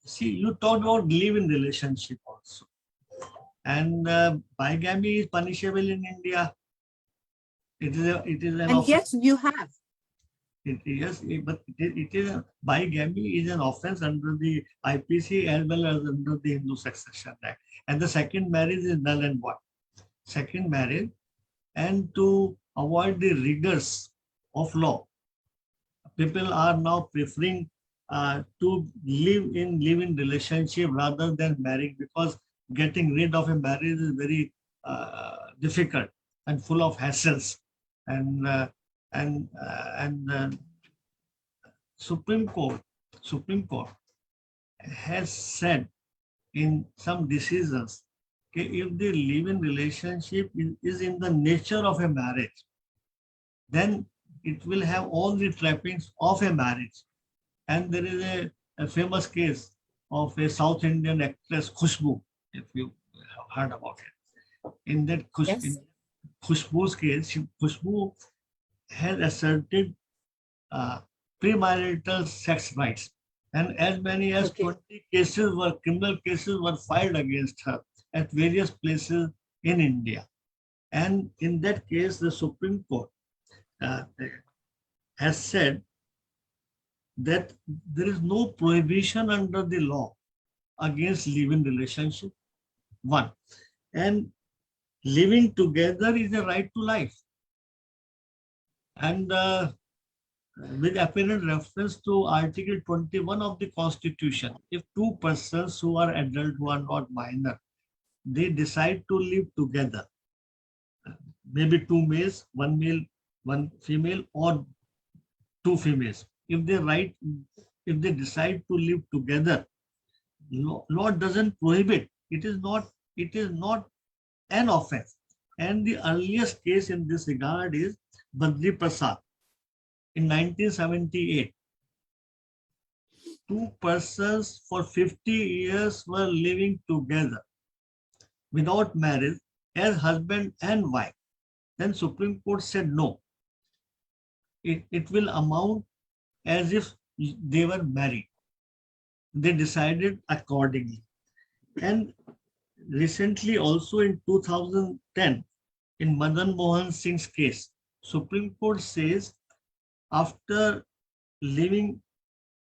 see, you talked about live-in relationship also. And bigamy is punishable in India. It is an and offense. yes, you have. Yes, but it is bigamy is an offense under the IPC as well as under the Hindu Succession Act. And the second marriage is null and void. Second marriage, and to avoid the rigors of law, people are now preferring to live in relationship rather than marrying, because getting rid of a marriage is very difficult and full of hassles. And Supreme Court has said in some decisions, okay, if the live-in relationship is in the nature of a marriage, then it will have all the trappings of a marriage. And there is a famous case of a South Indian actress, Khushbu, if you have heard about it. In that Khushbu's case, Khushbu has asserted premarital sex rights, and as many as 20 criminal cases were filed against her at various places in India. And in that case, the Supreme Court has said that there is no prohibition under the law against live-in relationship, one. And living together is a right to life. And with apparent reference to Article 21 of the Constitution, if two persons who are adult, who are not minor, they decide to live together, maybe two males, one male, one female, or two females, if they write, if they decide to live together, law doesn't prohibit. It is not an offense. And the earliest case in this regard is Badri Prasad in 1978. Two persons for 50 years were living together without marriage as husband and wife. Then Supreme Court said no. It will amount as if they were married. They decided accordingly. And recently also in 2010, in Madan Mohan Singh's case, Supreme Court says after living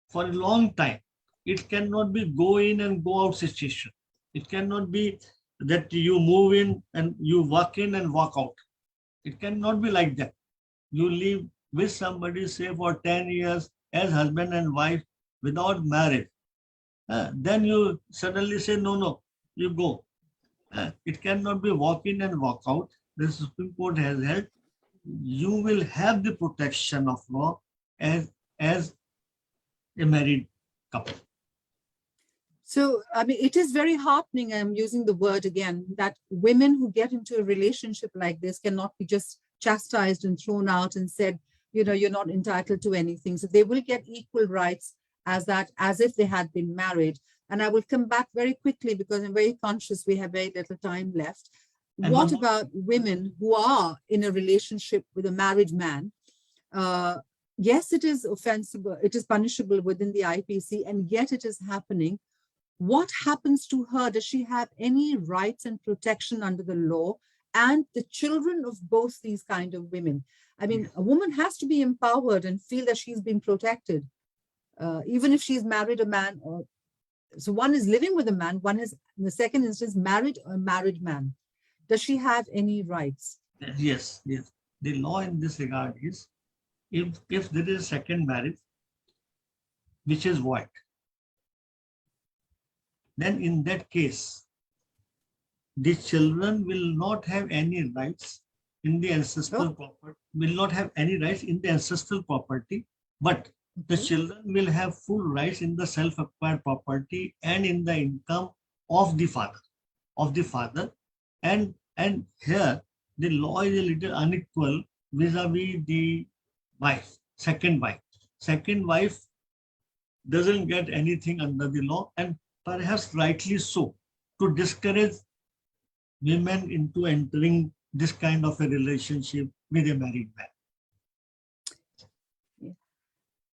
for a long time, it cannot be go in and go out situation. It cannot be that you move in and you walk in and walk out. It cannot be like that. You live with somebody, say for 10 years as husband and wife without marriage. Then you suddenly say, no, you go. It cannot be walk in and walk out. The Supreme Court has held you will have the protection of law as a married couple. So, I mean, it is very heartening, I'm using the word again, that women who get into a relationship like this cannot be just chastised and thrown out and said, you're not entitled to anything. So they will get equal rights as if they had been married. And I will come back very quickly because I'm very conscious we have very little time left. And what about women who are in a relationship with a married man? Yes, it is offensive, it is punishable within the IPC, and yet it is happening. What happens to her? Does she have any rights and protection under the law? And the children of both these kind of women. I mean, a woman has to be empowered and feel that she's been protected, even if she's married a man. So one is living with a man, one is, in the second instance, married a married man. Does she have any rights? Yes. The law in this regard is, if there is a second marriage, which is void, then in that case, the children will not have any rights in the ancestral property, will not have any rights in the ancestral property, but the children will have full rights in the self-acquired property and in the income of the father. And here the law is a little unequal vis-a-vis the wife, second wife. Second wife doesn't get anything under the law, and perhaps rightly so, to discourage women into entering this kind of a relationship with a married man.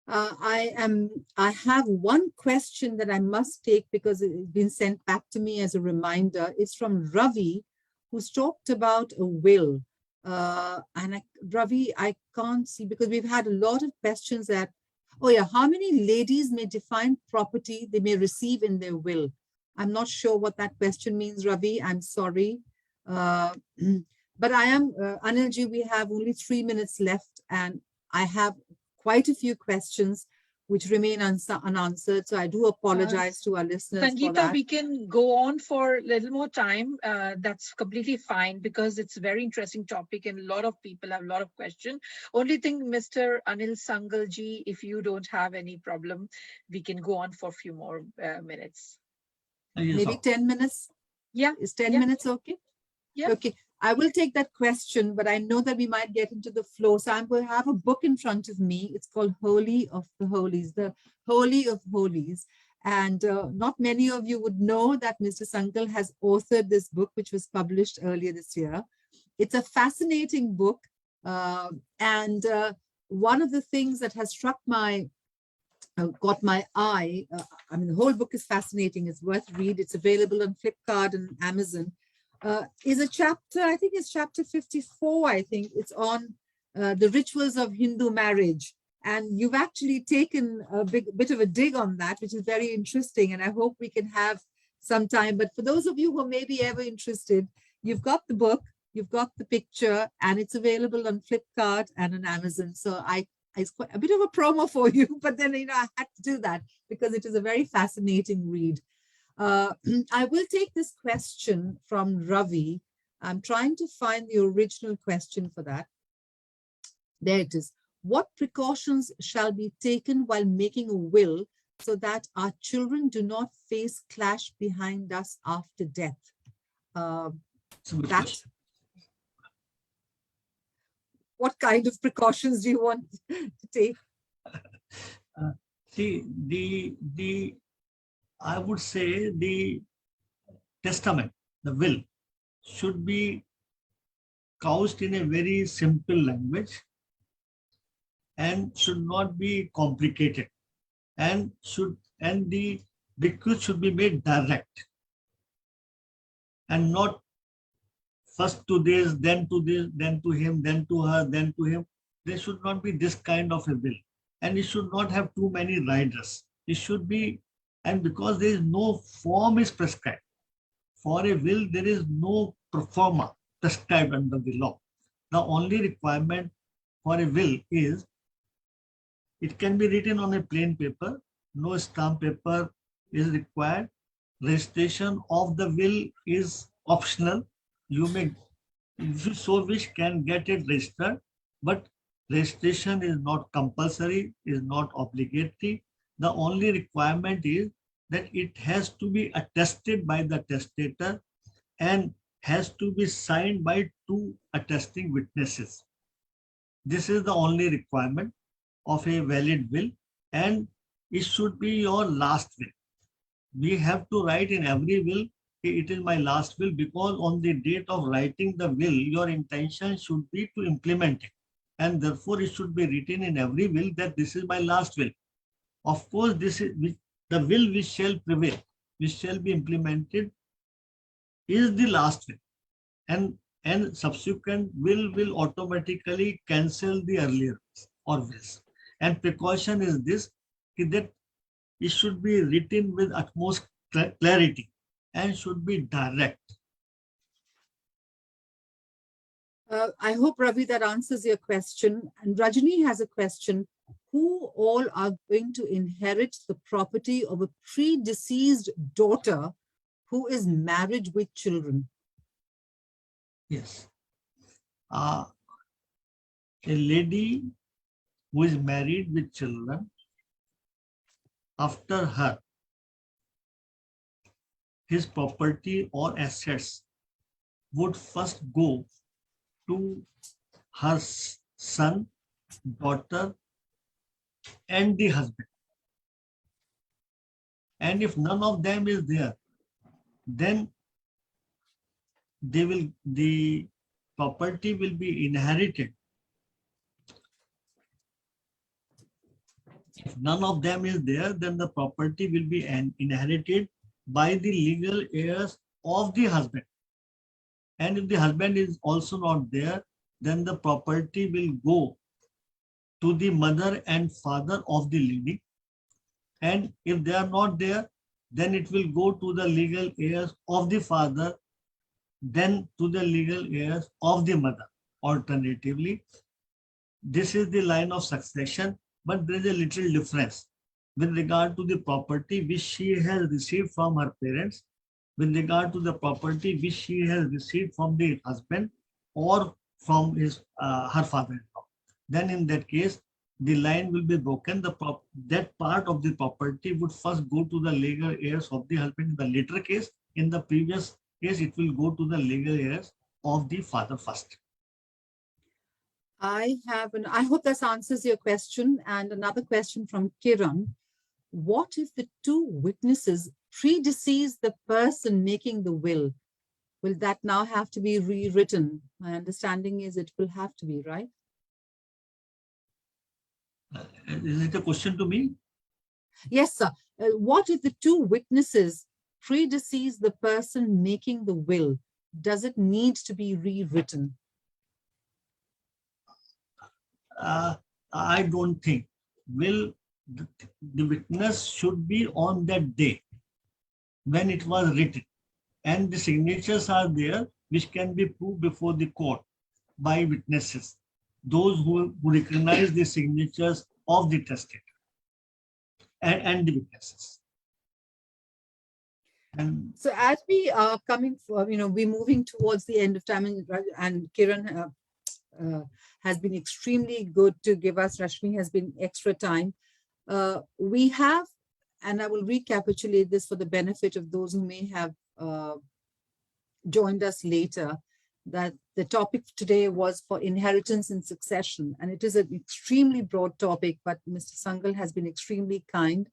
I have one question that I must take because it's been sent back to me as a reminder. It's from Ravi, who's talked about a will. Ravi, I can't see because we've had a lot of questions that, how many ladies may define property they may receive in their will? I'm not sure what that question means, Ravi. I'm sorry. But I am, Anilji, we have only 3 minutes left and I have quite a few questions which remain unanswered. So I do apologize to our listeners Sangita, for that. we can go on for a little more time. That's completely fine because it's a very interesting topic and a lot of people have a lot of questions. Only thing, Mr. Anil Sangalji, if you don't have any problem, we can go on for a few more minutes. Maybe 10 minutes? Yeah. Is 10 minutes okay? Yeah. Okay. I will take that question, but I know that we might get into the flow. So I'm going to have a book in front of me. It's called Holy of the Holies, the Holy of Holies. And not many of you would know that Mr. Sangal has authored this book, which was published earlier this year. It's a fascinating book. And one of the things that has struck caught my eye, I mean, the whole book is fascinating. It's worth read. It's available on Flipkart and Amazon. Is a chapter, I think it's chapter 54, I think. It's on the rituals of Hindu marriage. And you've actually taken a bit of a dig on that, which is very interesting. And I hope we can have some time. But for those of you who may be ever interested, you've got the book, you've got the picture, and it's available on Flipkart and on Amazon. So it's quite a bit of a promo for you, but then, I had to do that because it is a very fascinating read. I will take this question from Ravi. I'm trying to find the original question for that. There it is. What precautions shall be taken while making a will so that our children do not face clash behind us after death? It's a good That question. what kind of precautions do you want to take? See, I would say the testament, the will, should be couched in a very simple language and should not be complicated, and the bequest should be made direct and not first to this, then to this, then to him, then to her, then to him. There should not be this kind of a will, and it should not have too many riders. It should be, and because there is no form is prescribed for a will, there is no pro forma prescribed under the law. The only requirement for a will is it can be written on a plain paper. No stamp paper is required. Registration of the will is optional. You may, if you so wish, can get it registered, but registration is not compulsory, is not obligatory. The only requirement is that it has to be attested by the testator and has to be signed by two attesting witnesses. This is the only requirement of a valid will, and it should be your last will. We have to write in every will, it is my last will, because on the date of writing the will, your intention should be to implement it. And therefore, it should be written in every will that this is my last will. Of course, this is the will which shall prevail, which shall be implemented, is the last will. And subsequent will automatically cancel the earlier or wills. And precaution is this, that it should be written with utmost clarity and should be direct. I hope, Ravi, that answers your question. And Rajani has a question. Who all are going to inherit the property of a predeceased daughter who is married with children? Yes. A lady who is married with children, after her, his property or assets would first go to her son, daughter, and the husband. And if none of them is there, then the property will be inherited. If none of them is there, then the property will be inherited by the legal heirs of the husband. And if the husband is also not there, then the property will go to the mother and father of the living. And if they are not there, then it will go to the legal heirs of the father, then to the legal heirs of the mother. Alternatively, this is the line of succession, but there is a little difference with regard to the property which she has received from her parents, with regard to the property which she has received from the husband or from her father-in-law. Then in that case, the line will be broken. That part of the property would first go to the legal heirs of the husband in the later case. In the previous case, it will go to the legal heirs of the father first. I hope this answers your question. And another question from Kiran. What if the two witnesses predecease the person making the will? Will that now have to be rewritten? My understanding is it will have to be, right? Is it a question to me? Yes, sir. What if the two witnesses predecease the person making the will? Does it need to be rewritten? I don't think. The witness should be on that day when it was written, and the signatures are there which can be proved before the court by witnesses, those who recognize the signatures of the testator and the witnesses. And so as we are coming for, we're moving towards the end of time, and Kiran, has been extremely good to give us. Rashmi has been extra time. We have, and I will recapitulate this for the benefit of those who may have joined us later, that the topic today was for inheritance and succession. And it is an extremely broad topic, but Mr. Sangal has been extremely kind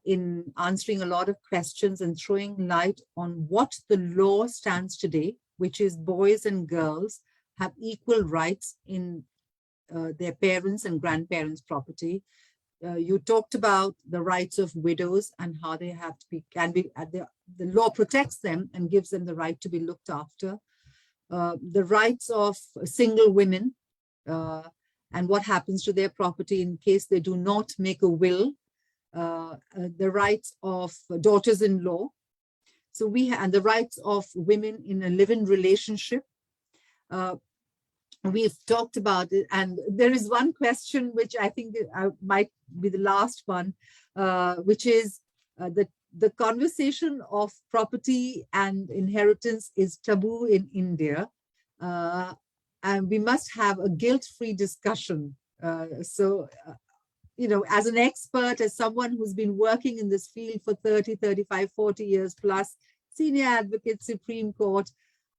in answering a lot of questions and throwing light on what the law stands today, which is boys and girls have equal rights in their parents' and grandparents' property. You talked about the rights of widows and how they have to be, the law protects them and gives them the right to be looked after. The rights of single women and what happens to their property in case they do not make a will. The rights of daughters-in-law. So and the rights of women in a live-in relationship. We've talked about it, and there is one question which I think might be the last one, which is the conversation of property and inheritance is taboo in India, and we must have a guilt-free discussion. You know, as an expert, as someone who's been working in this field for 30, 35, 40 years plus, senior advocate, Supreme Court,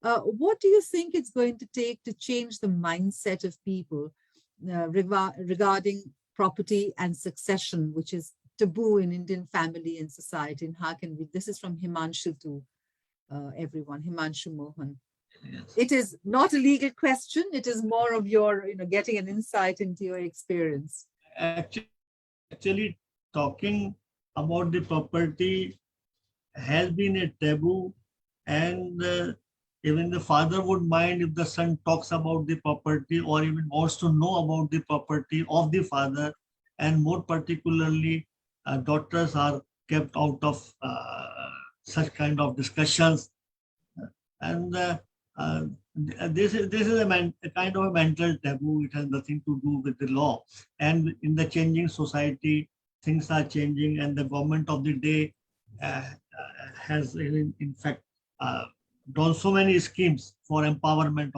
what do you think it's going to take to change the mindset of people regarding property and succession, which is taboo in Indian family and society? And how can we, this is from Himanshu to everyone, Himanshu Mohan. Yes. It is not a legal question. It is more of your, getting an insight into your experience. Actually, talking about the property has been a taboo, and even the father would mind if the son talks about the property or even wants to know about the property of the father, and more particularly, daughters are kept out of such kind of discussions, and this is a kind of a mental taboo. It has nothing to do with the law. And in the changing society, things are changing, and the government of the day has, in fact, done so many schemes for empowerment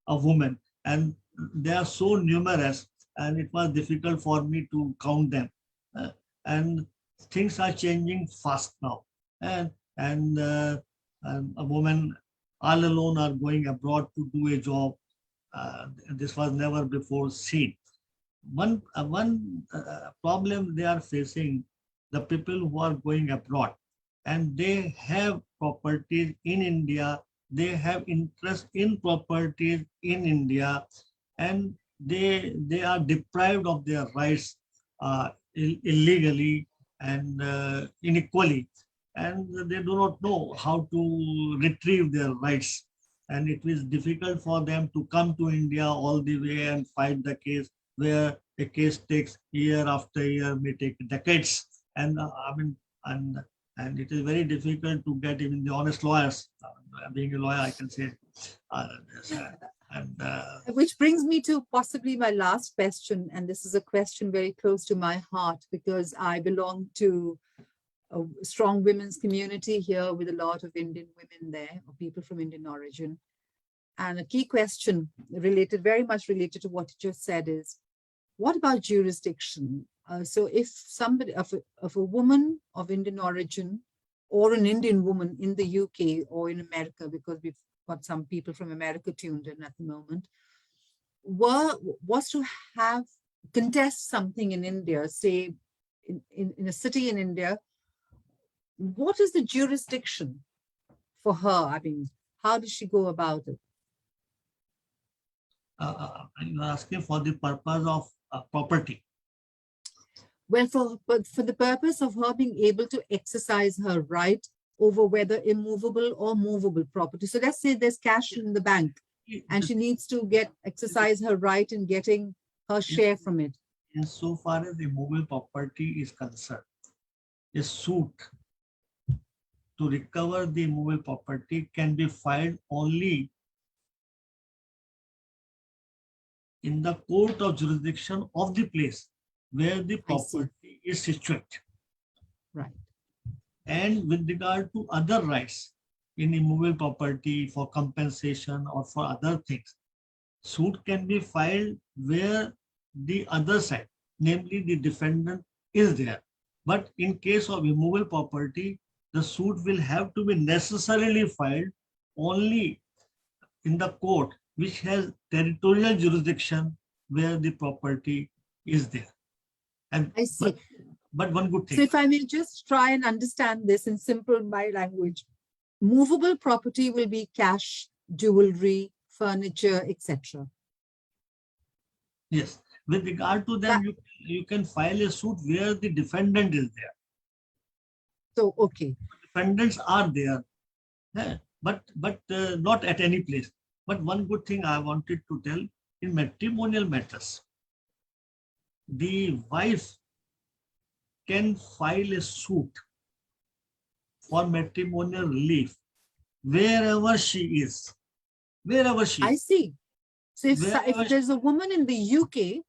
of women, and they are so numerous, and it was difficult for me to count them. And things are changing fast now, and a woman all alone are going abroad to do a job. This was never before seen. One problem they are facing, the people who are going abroad, and they have properties in India, they have interest in properties in India, and they are deprived of their rights illegally and unequally, and they do not know how to retrieve their rights. And it is difficult for them to come to India all the way and fight the case, where a case takes year after year, may take decades. And and it is very difficult to get even the honest lawyers. Being a lawyer, I can say. Which brings me to possibly my last question, and this is a question very close to my heart because I belong to a strong women's community here with a lot of Indian women there, or people from Indian origin. And a key question very much related to what you just said is, what about jurisdiction? So if somebody, of a woman of Indian origin or an Indian woman in the UK or in America, because we've got some people from America tuned in at the moment, was to contest something in India, say in a city in India, what is the jurisdiction for her? I mean, how does she go about it? You're asking for the purpose of property. Well, for the purpose of her being able to exercise her right over whether immovable or movable property. So let's say there's cash in the bank and she needs to exercise her right in getting her share from it. And so far as immovable property is concerned, a suit to recover the immovable property can be filed only in the court of jurisdiction of the place where the property is situated. Right. And with regard to other rights in immovable property for compensation or for other things, suit can be filed where the other side, namely the defendant, is there. But in case of immovable property, the suit will have to be necessarily filed only in the court which has territorial jurisdiction where the property is there. And I see. but one good So thing. if I may just try and understand this in simple my language, movable property will be cash, jewelry, furniture, etc. Yes. With regard to them, you can file a suit where the defendant is there. So, okay. Defendants are there, but not at any place. But one good thing I wanted to tell, in matrimonial matters, the wife can file a suit for matrimonial relief wherever she is. Wherever she I is. see. So if Wherever there's a woman in the UK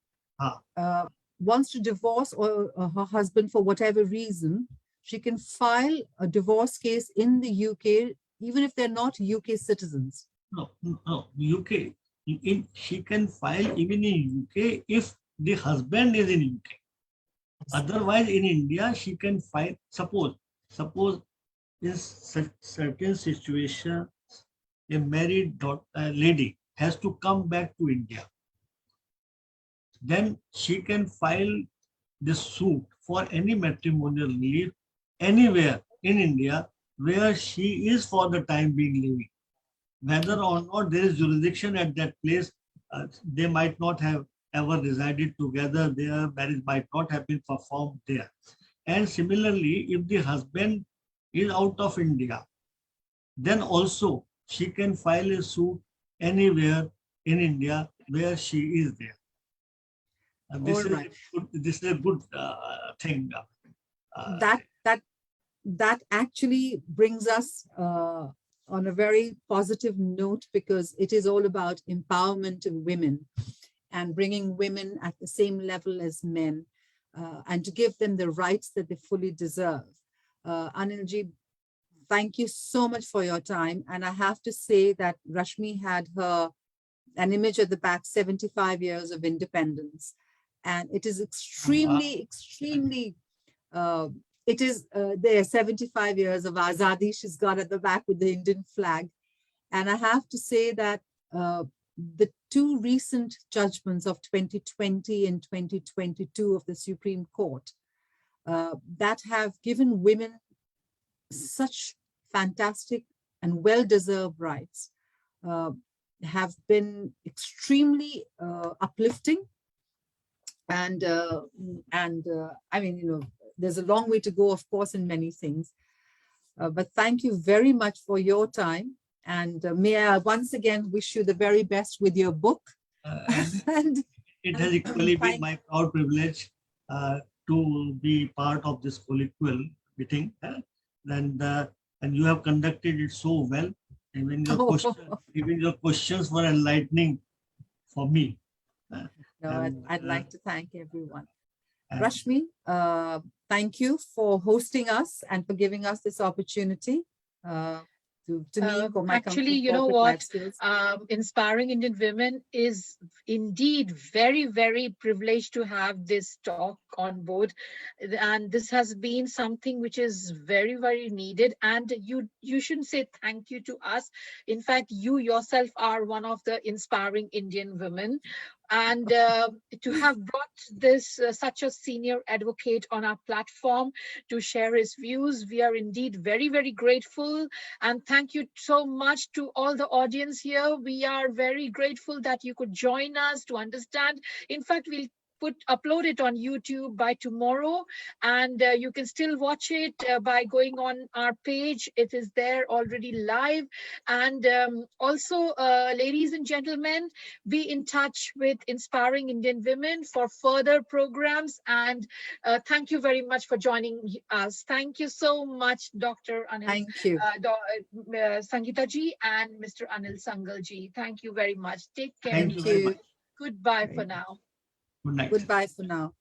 wants to divorce or her husband for whatever reason, she can file a divorce case in the UK, even if they're not UK citizens. No, UK. She can file even in UK if the husband is in UK. Otherwise, in India, she can file. Suppose in certain situation, a married lady has to come back to India. Then she can file the suit for any matrimonial relief anywhere in India where she is for the time being living. Whether or not there is jurisdiction at that place, they might not have ever resided together there, marriage might not have been performed there. And similarly, if the husband is out of India, then also she can file a suit anywhere in India where she is there. This is a good thing. That actually brings us on a very positive note, because it is all about empowerment of women and bringing women at the same level as men, and to give them the rights that they fully deserve. Anilji, thank you so much for your time. And I have to say that Rashmi had an image at the back, 75 years of independence. And it is extremely, it is there 75 years of Azadi she's got at the back with the Indian flag. And I have to say that the two recent judgments of 2020 and 2022 of the Supreme Court that have given women such fantastic and well-deserved rights have been extremely uplifting. And I mean, there's a long way to go, of course, in many things. But thank you very much for your time. And may I once again wish you the very best with your book. And it has equally been my proud privilege to be part of this colloquial meeting. And you have conducted it so well. Even your questions were enlightening for me. I'd like to thank everyone. Rashmi, thank you for hosting us and for giving us this opportunity to me, for my actually, you know what? Inspiring Indian Women is indeed very, very privileged to have this talk on board. And this has been something which is very, very needed. And you shouldn't say thank you to us. In fact, you yourself are one of the inspiring Indian women. And to have brought this such a senior advocate on our platform to share his views, we are indeed very, very grateful. And thank you so much to all the audience here. We are very grateful that you could join us to understand. In fact, we'll upload it on YouTube by tomorrow, and you can still watch it by going on our page. It is there already live. And also, ladies and gentlemen, be in touch with Inspiring Indian Women for further programs. And thank you very much for joining us. Thank you so much, Dr. Anil. Thank you. Sangita ji and Mr. Anil Sangal ji. Thank you very much. Take care. Thank you very much. Goodbye for now. Good night. Goodbye for now.